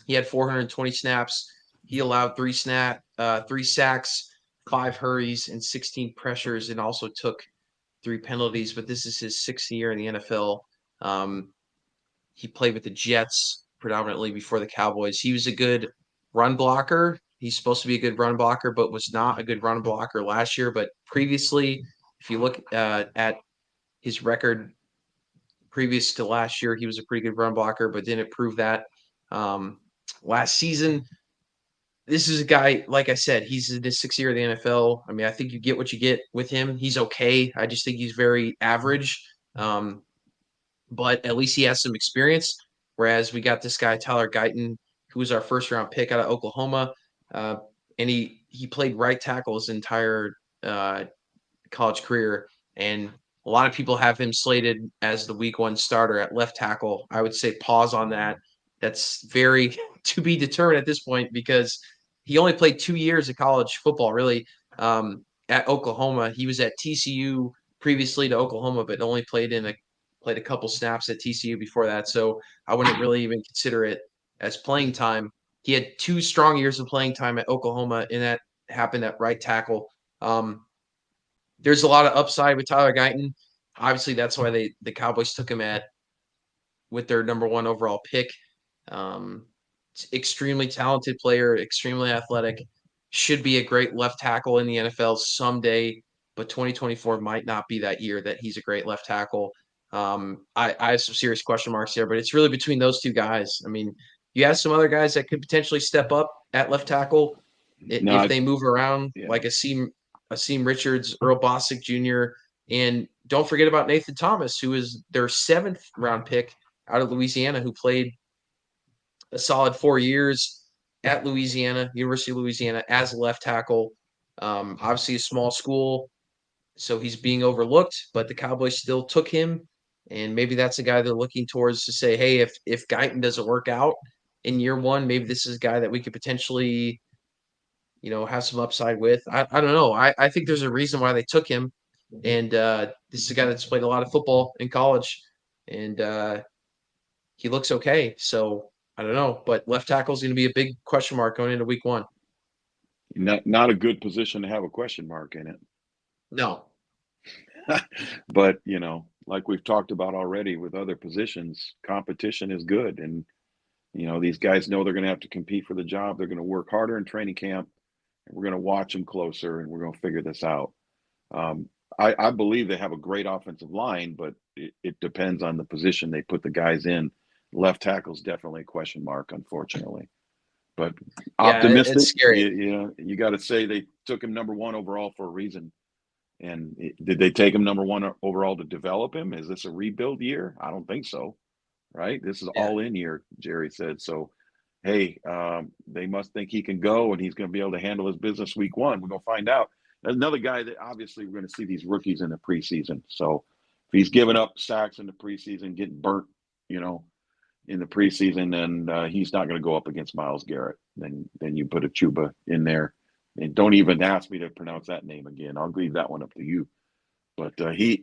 He had 420 snaps. He allowed 3 sacks, 5 hurries, and 16 pressures, and also took 3 penalties. But this is his 6th year in the NFL. He played with the Jets predominantly before the Cowboys. He was a good run blocker. He's supposed to be a good run blocker, but was not a good run blocker last year. But previously, if you look at his record previous to last year, he was a pretty good run blocker, but didn't prove that last season. This is a guy, like I said, he's in his 6th year of the NFL. I mean, I think you get what you get with him. He's okay. I just think he's very average. But at least he has some experience. Whereas we got this guy, Tyler Guyton, who was our 1st-round pick out of Oklahoma. And he played right tackle his entire college career. And a lot of people have him slated as the week 1 starter at left tackle. I would say pause on that. That's very to be determined at this point because he only played 2 years of college football, really, at Oklahoma. He was at TCU previously to Oklahoma, but only played a couple snaps at TCU before that. So I wouldn't really even consider it as playing time. He had 2 strong years of playing time at Oklahoma, and that happened at right tackle. There's a lot of upside with Tyler Guyton. Obviously, that's why the Cowboys took him with their number 1 overall pick. Extremely talented player, extremely athletic, should be a great left tackle in the NFL someday, but 2024 might not be that year that he's a great left tackle. I have some serious question marks there, but it's really between those 2 guys. I mean, you have some other guys that could potentially step up at left tackle if they move around, like Asim Richards, Earl Bostic Jr., and don't forget about Nathan Thomas, who is their 7th-round pick out of Louisiana, who played a solid 4 years at University of Louisiana, as a left tackle. Obviously a small school, so he's being overlooked, but the Cowboys still took him. And maybe that's a guy they're looking towards to say, hey, if Guyton doesn't work out in year 1, maybe this is a guy that we could potentially, have some upside with. I don't know. I think there's a reason why they took him. And this is a guy that's played a lot of football in college, and he looks okay. So I don't know, but left tackle is going to be a big question mark going into week 1. Not a good position to have a question mark in it. No. But, like we've talked about already with other positions, competition is good. And, these guys know they're going to have to compete for the job. They're going to work harder in training camp, and we're going to watch them closer, and we're going to figure this out. I believe they have a great offensive line, but it depends on the position they put the guys in. Left tackle is definitely a question mark, unfortunately. But optimistic. It's scary. You got to say they took him number 1 overall for a reason. And did they take him number 1 overall to develop him? Is this a rebuild year? I don't think so. Right? This is all in year, Jerry said. So, hey, they must think he can go and he's going to be able to handle his business week 1. We're going to find out. Another guy that obviously we're going to see these rookies in the preseason. So if he's giving up sacks in the preseason, getting burnt, in the preseason, and he's not going to go up against Myles Garrett. Then you put a Chuba in there. And don't even ask me to pronounce that name again. I'll leave that one up to you. But Chuma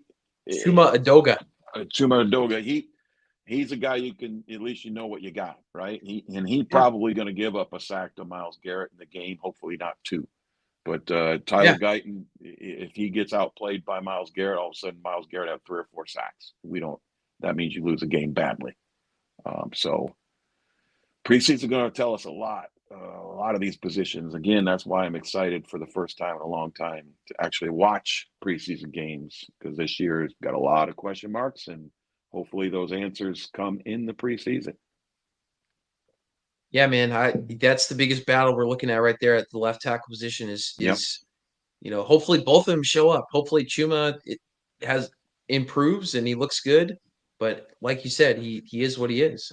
Edoga. Chuma Edoga. He's a guy you can, at least what you got, right? He's probably going to give up a sack to Myles Garrett in the game, hopefully not 2. But Tyler Guyton, if he gets outplayed by Myles Garrett, all of a sudden Myles Garrett have 3 or 4 sacks. That means you lose a game badly. So preseason going to tell us a lot of these positions. Again, that's why I'm excited for the first time in a long time to actually watch preseason games, because this year's got a lot of question marks, and hopefully those answers come in the preseason. Yeah, man, that's the biggest battle we're looking at right there at the left tackle position is hopefully both of them show up. Hopefully Chuma improves and he looks good. But like you said, he is what he is.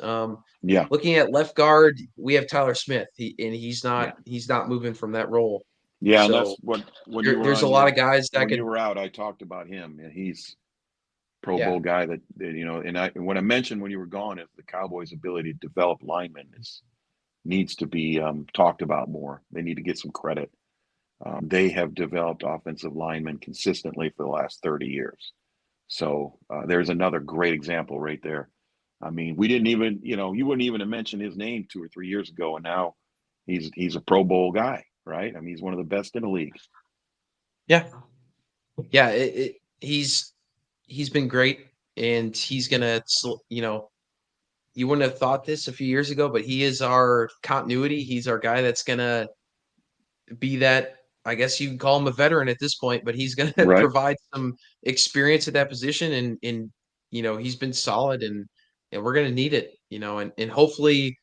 Looking at left guard, we have Tyler Smith, he's not moving from that role. Yeah, so and that's what there's a lot of guys that you were out. I talked about him, and he's Pro Bowl guy that And what I mentioned when you were gone is the Cowboys' ability to develop linemen needs to be talked about more. They need to get some credit. They have developed offensive linemen consistently for the last 30 years. So there's another great example right there. I mean, we didn't even, you wouldn't even have mentioned his name 2 or 3 years ago, and now he's a Pro Bowl guy, right? I mean, he's one of the best in the league. Yeah, he's been great, and he's gonna, you wouldn't have thought this a few years ago, but he is our continuity. He's our guy that's gonna be that. I guess you can call him a veteran at this point, but he's going to provide some experience at that position. And he's been solid, and we're going to need it, and hopefully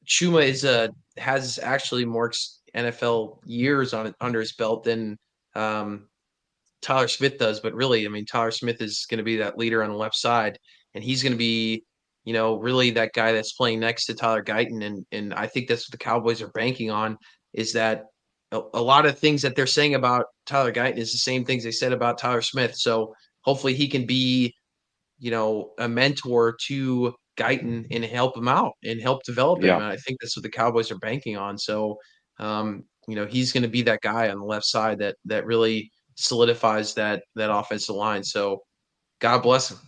Chuma has actually more NFL years under his belt than Tyler Smith does. But really, I mean, Tyler Smith is going to be that leader on the left side, and he's going to be, really that guy that's playing next to Tyler Guyton. And I think that's what the Cowboys are banking on, is that a lot of things that they're saying about Tyler Guyton is the same things they said about Tyler Smith. So hopefully he can be, a mentor to Guyton and help him out and help develop him. And I think that's what the Cowboys are banking on. So, he's going to be that guy on the left side that really solidifies that offensive line. So God bless him.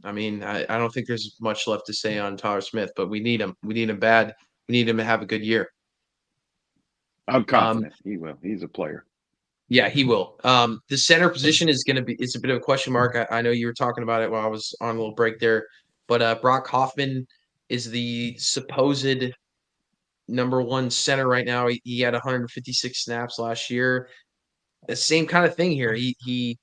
I mean, I don't think there's much left to say on Tyler Smith, but we need him. We need him bad. We need him to have a good year. I'm confident he will. He's a player. Yeah, he will. The center position is a bit of a question mark. I know you were talking about it while I was on a little break there, but Brock Hoffman is the supposed number 1 center right now. He had 156 snaps last year. The same kind of thing here. He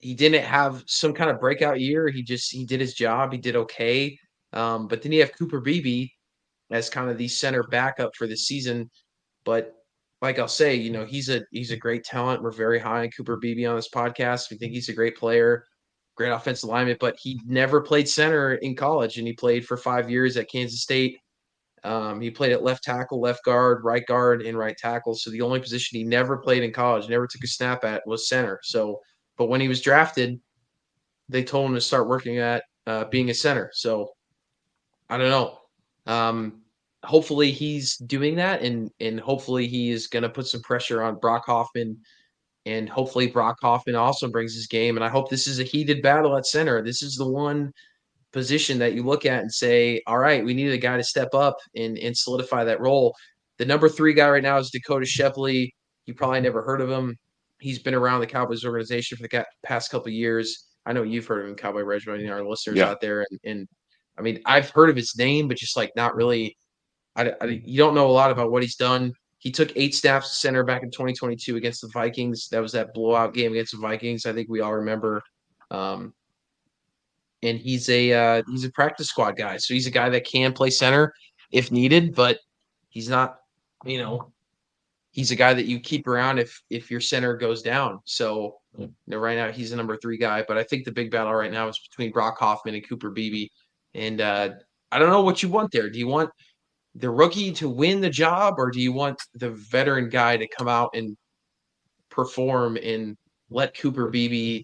didn't have some kind of breakout year. He did his job. He did okay. But then you have Cooper Beebe as kind of the center backup for the season. But like I'll say, he's a great talent. We're very high on Cooper Beebe on this podcast. We think he's a great player, great offensive lineman, but he never played center in college, and he played for 5 years at Kansas State. He played at left tackle, left guard, and right tackle. So the only position he never played in college, never took a snap at, was center. So, but when he was drafted, they told him to start working at being a center. So I don't know. Hopefully he's doing that, and hopefully he is going to put some pressure on Brock Hoffman, and hopefully Brock Hoffman also brings his game. And I hope this is a heated battle at center. This is the one position that you look at and say, all right, we need a guy to step up and solidify that role. The number 3 guy right now is Dakota Shepley. You probably never heard of him. He's been around the Cowboys organization for the past couple of years. I know you've heard of him, Cowboy Regiment, our listeners out there. And I mean, I've heard of his name, but just like not really. You don't know a lot about what he's done. He took 8 snaps at center back in 2022 against the Vikings. That was that blowout game against the Vikings. I think we all remember. And he's a practice squad guy. So he's a guy that can play center if needed, but he's not, he's a guy that you keep around if your center goes down. So right now he's a number 3 guy, but I think the big battle right now is between Brock Hoffman and Cooper Beebe. And I don't know what you want there. Do you want the rookie to win the job, or do you want the veteran guy to come out and perform and let Cooper Beebe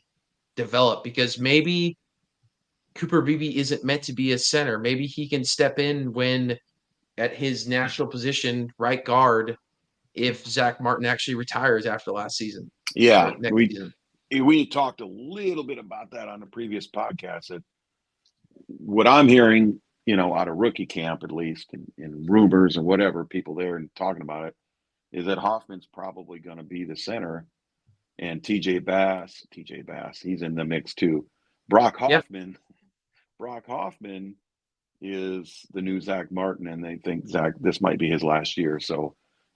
develop? Because maybe Cooper Beebe isn't meant to be a center. Maybe he can step in when at his natural position, right guard, if Zach Martin actually retires after last season. Yeah, season. We talked a little bit about that on the previous podcast. That what I'm hearing, out of rookie camp at least, and rumors and whatever, people there and talking about it, is that Hoffman's probably going to be the center, and TJ Bass, he's in the mix too. Brock Hoffman is the new Zach Martin, and they think this might be his last year. So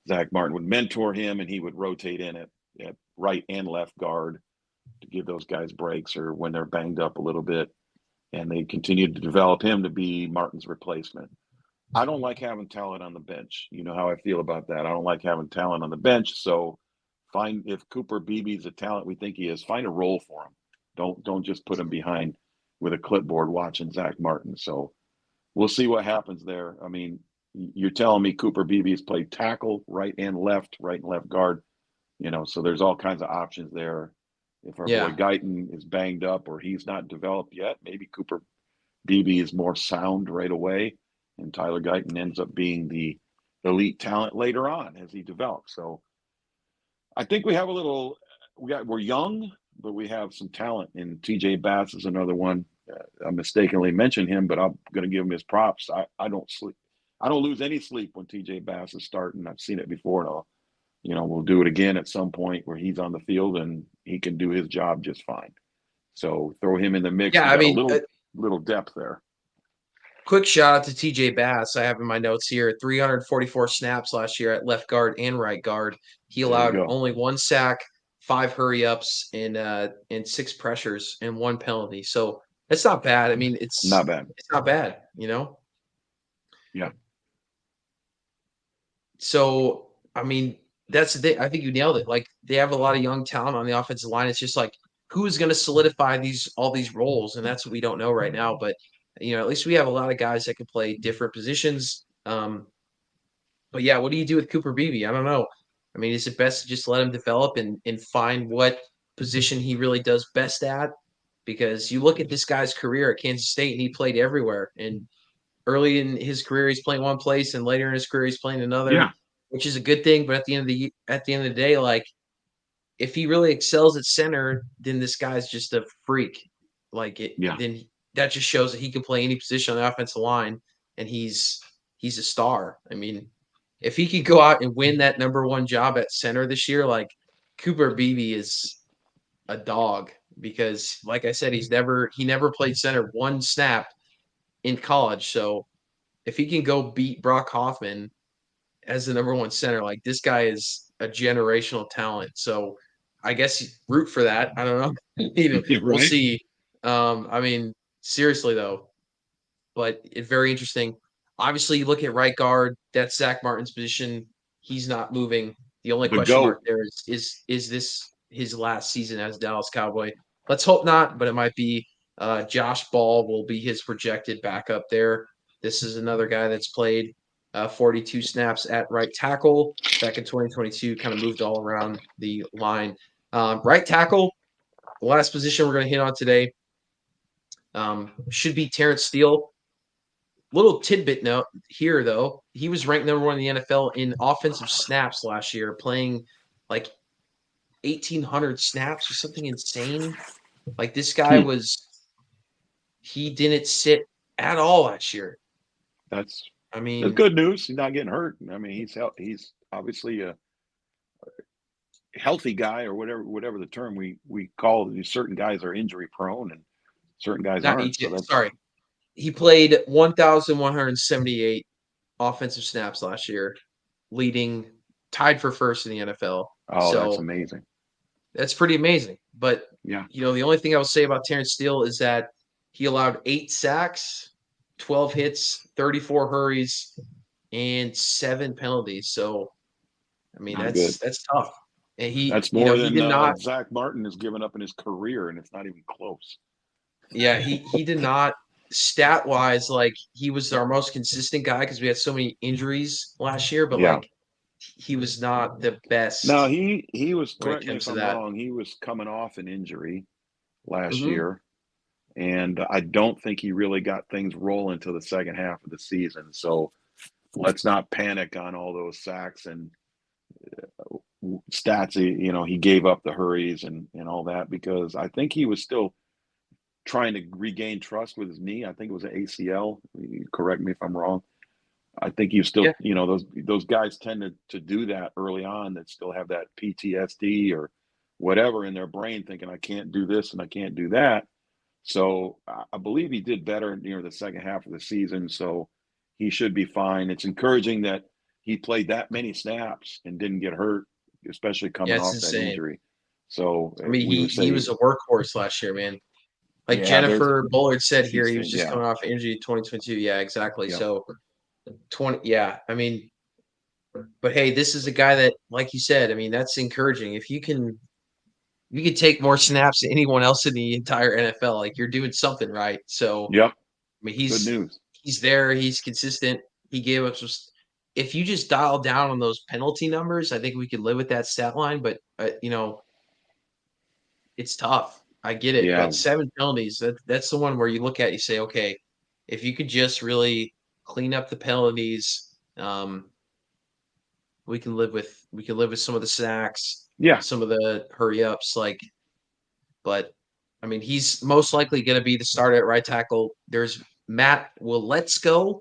Zach Martin would mentor him, and he would rotate in at right and left guard to give those guys breaks, or when they're banged up a little bit. And they continued to develop him to be Martin's replacement. I don't like having talent on the bench. You know how I feel about that. I don't like having talent on the bench. So if Cooper Beebe's the talent we think he is, find a role for him. Don't just put him behind with a clipboard watching Zach Martin. So we'll see what happens there. I mean, you're telling me Cooper Beebe has played tackle, right and left guard. So there's all kinds of options there. If our boy Guyton is banged up or he's not developed yet, maybe Cooper Beebe is more sound right away, and Tyler Guyton ends up being the elite talent later on as he develops. So I think we have we're young, but we have some talent. And TJ Bass is another one. I mistakenly mentioned him, but I'm going to give him his props. I don't sleep. I don't lose any sleep when TJ Bass is starting. I've seen it before, and we'll do it again at some point where he's on the field and he can do his job just fine. So throw him in the mix. Yeah, I mean, little depth there. Quick shout out to TJ Bass. I have in my notes here 344 snaps last year at left guard and right guard. He allowed only 1 sack, 5 hurry ups, and 6 pressures and 1 penalty. So that's not bad. I mean, it's not bad. It's not bad, Yeah. So I mean, that's the thing. I think you nailed it. Like, they have a lot of young talent on the offensive line. It's just like, who is going to solidify all these roles? And that's what we don't know right now. But, at least we have a lot of guys that can play different positions. But yeah, what do you do with Cooper Beebe? I don't know. I mean, is it best to just let him develop and find what position he really does best at? Because you look at this guy's career at Kansas State, and he played everywhere. And early in his career, he's playing one place, and later in his career, he's playing another. Yeah. Which is a good thing, but at the end of the day, like, if he really excels at center, then this guy's just a freak. Then that just shows that he can play any position on the offensive line, and he's a star. I mean, if he could go out and win that number 1 job at center this year, like, Cooper Beebe is a dog, because, like I said, he never played center 1 snap in college. So if he can go beat Brock Hoffman as the number 1 center, like, this guy is a generational talent. So I guess root for that. I don't know. We'll see. I mean, seriously though, but it's very interesting. Obviously, you look at right guard, that's Zach Martin's position. He's not moving. The only question mark there is this his last season as a Dallas Cowboy? Let's hope not, but it might be. Josh Ball will be his projected backup there. This is another guy that's played 42 snaps at right tackle back in 2022, kind of moved all around the line. Right tackle, the last position we're going to hit on today, should be Terrence Steele. Little tidbit note here, though. He was ranked number 1 in the NFL in offensive snaps last year, playing like 1,800 snaps or something insane. Like, this guy he didn't sit at all last year. That's good news. He's not getting hurt. I mean, he's obviously a healthy guy, or whatever the term we call it. Certain guys are injury prone and certain guys aren't. Sorry. He played 1,178 offensive snaps last year, tied for first in the NFL. Oh, so that's amazing. That's pretty amazing. But, the only thing I will say about Terrence Steele is that he allowed 8 sacks, 12 hits, 34 hurries, and 7 penalties. So, I mean, Not that's good. tough. And that's more than Zach Martin has given up in his career, and it's not even close. Yeah, he did not stat wise, like he was our most consistent guy because we had so many injuries last year, but like he was not the best. No, he was, when it correct me comes if to I'm that. wrong, he was coming off an injury last Mhm. year. And I don't think he really got things rolling to the second half of the season. So let's not panic on all those sacks and stats. He gave up the hurries and all that, because I think he was still trying to regain trust with his knee. I think it was an ACL. Correct me if I'm wrong. I think you still, those guys tend to do that early on, that still have that PTSD or whatever in their brain, thinking I can't do this and I can't do that. So I believe he did better near the second half of the season. So he should be fine. It's encouraging that he played that many snaps and didn't get hurt, especially coming off that injury. So I mean, he was a workhorse last year, man. Like Jennifer Bullard said here, he was just coming off injury in 2022. Yeah, exactly. Yep. So 20, yeah. I mean, but hey, this is a guy that, like you said, I mean, that's encouraging. If you can take more snaps than anyone else in the entire NFL, like you're doing something right. So yep. I mean, Good news. He's there. He's consistent. He gave up some. If you just dial down on those penalty numbers, I think we could live with that stat line. But it's tough. I get it. Yeah. But 7 penalties, that's the one where you look at, you say, okay, if you could just really clean up the penalties, we can live with some of the sacks, some of the hurry ups, but I mean, he's most likely going to be the starter at right tackle. There's Matt Waletzko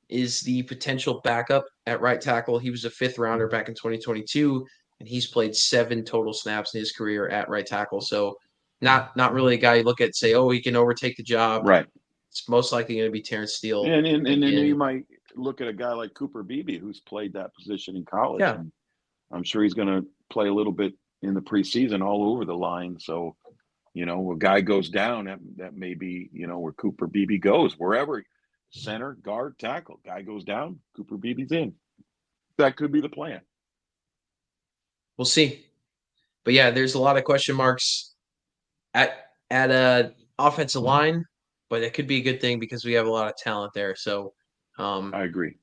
is the potential backup at right tackle. He was a 5th rounder back in 2022, and he's played 7 total snaps in his career at right tackle. So not really a guy you look at and say, oh, he can overtake the job. Right. It's most likely going to be Terrence Steele. And then you might look at a guy like Cooper Beebe, who's played that position in college. Yeah. And I'm sure he's going to play a little bit in the preseason all over the line. So, a guy goes down, that may be, where Cooper Beebe goes, wherever. Center, guard, tackle. Guy goes down, Cooper Beebe's in. That could be the plan. We'll see. But yeah, there's a lot of question marks at offensive line, but it could be a good thing because we have a lot of talent there. So I agree.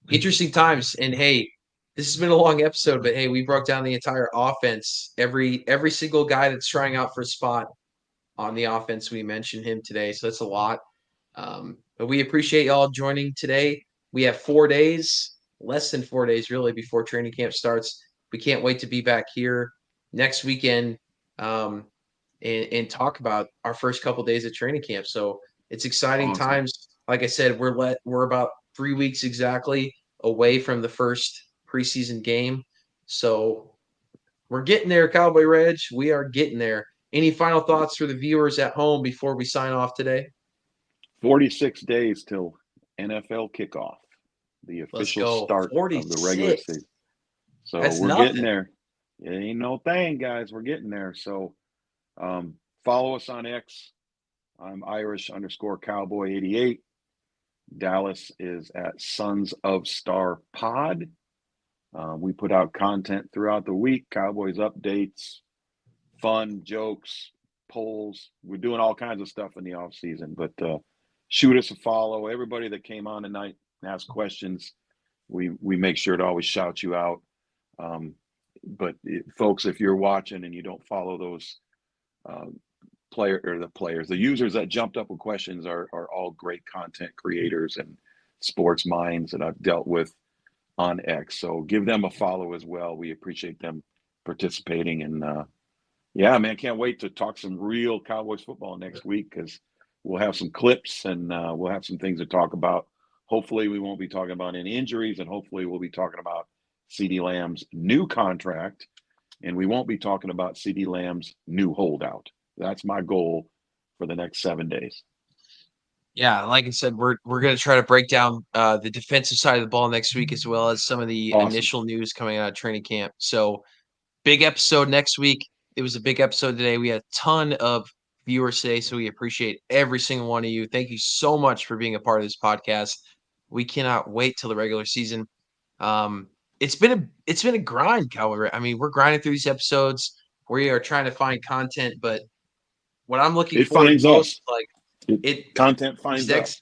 Interesting times. And hey, this has been a long episode, but hey, we broke down the entire offense. Every single guy that's trying out for a spot on the offense, we mentioned him today. So that's a lot. But we appreciate y'all joining today. We have 4 days, less than 4 days really, before training camp starts. We can't wait to be back here next weekend and talk about our first couple days of training camp. So it's exciting times. Like I said, we're about 3 weeks exactly away from the first preseason game. So we're getting there, Cowboy Reg. We are getting there. Any final thoughts for the viewers at home before we sign off today? 46 days till NFL kickoff, the official start 46. of the regular season. So That's we're nothing. getting there. It ain't no thing, guys. We're getting there. So follow us on X. I'm Irish_Cowboy88. Dallas is at Sons of Star Pod. We put out content throughout the week, Cowboys updates, fun, jokes, polls. We're doing all kinds of stuff in the off season, but shoot us a follow. Everybody that came on tonight and asked questions, we make sure to always shout you out. But folks, if you're watching and you don't follow those the users that jumped up with questions are all great content creators and sports minds that I've dealt with on X. So give them a follow as well. We appreciate them participating. And yeah, man, can't wait to talk some real Cowboys football next week, because we'll have some clips and we'll have some things to talk about. Hopefully we won't be talking about any injuries, and hopefully we'll be talking about CeeDee Lamb's new contract, and we won't be talking about CeeDee Lamb's new holdout. That's my goal for the next 7 days. Yeah, like I said, we're going to try to break down the defensive side of the ball next week, as well as some of the initial news coming out of training camp. So big episode next week. It was a big episode today. We had a ton of viewers today, so we appreciate every single one of you. Thank you so much for being a part of this podcast. We cannot wait till the regular season. It's been a grind, Cowboy. I mean, we're grinding through these episodes. We are trying to find content, but what I'm looking forward to most, content finds us.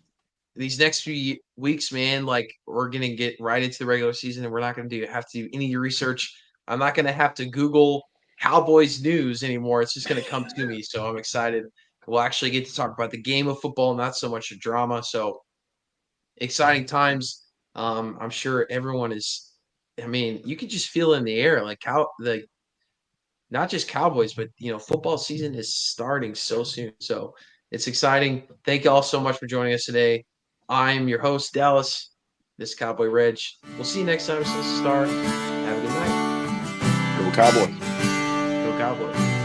These next few weeks, man, like we're gonna get right into the regular season, and we're not gonna have to do any research. I'm not gonna have to Google Cowboys news anymore. It's just gonna come to me. So I'm excited. We'll actually get to talk about the game of football, not so much the drama. So exciting times. I'm sure everyone is. I mean, you could just feel in the air, like not just Cowboys, but football season is starting so soon. So it's exciting. Thank you all so much for joining us today. I'm your host, Dallas. This is Cowboy Reg. We'll see you next time. Sons of the Star. Have a good night. Go Cowboys. Go Cowboys.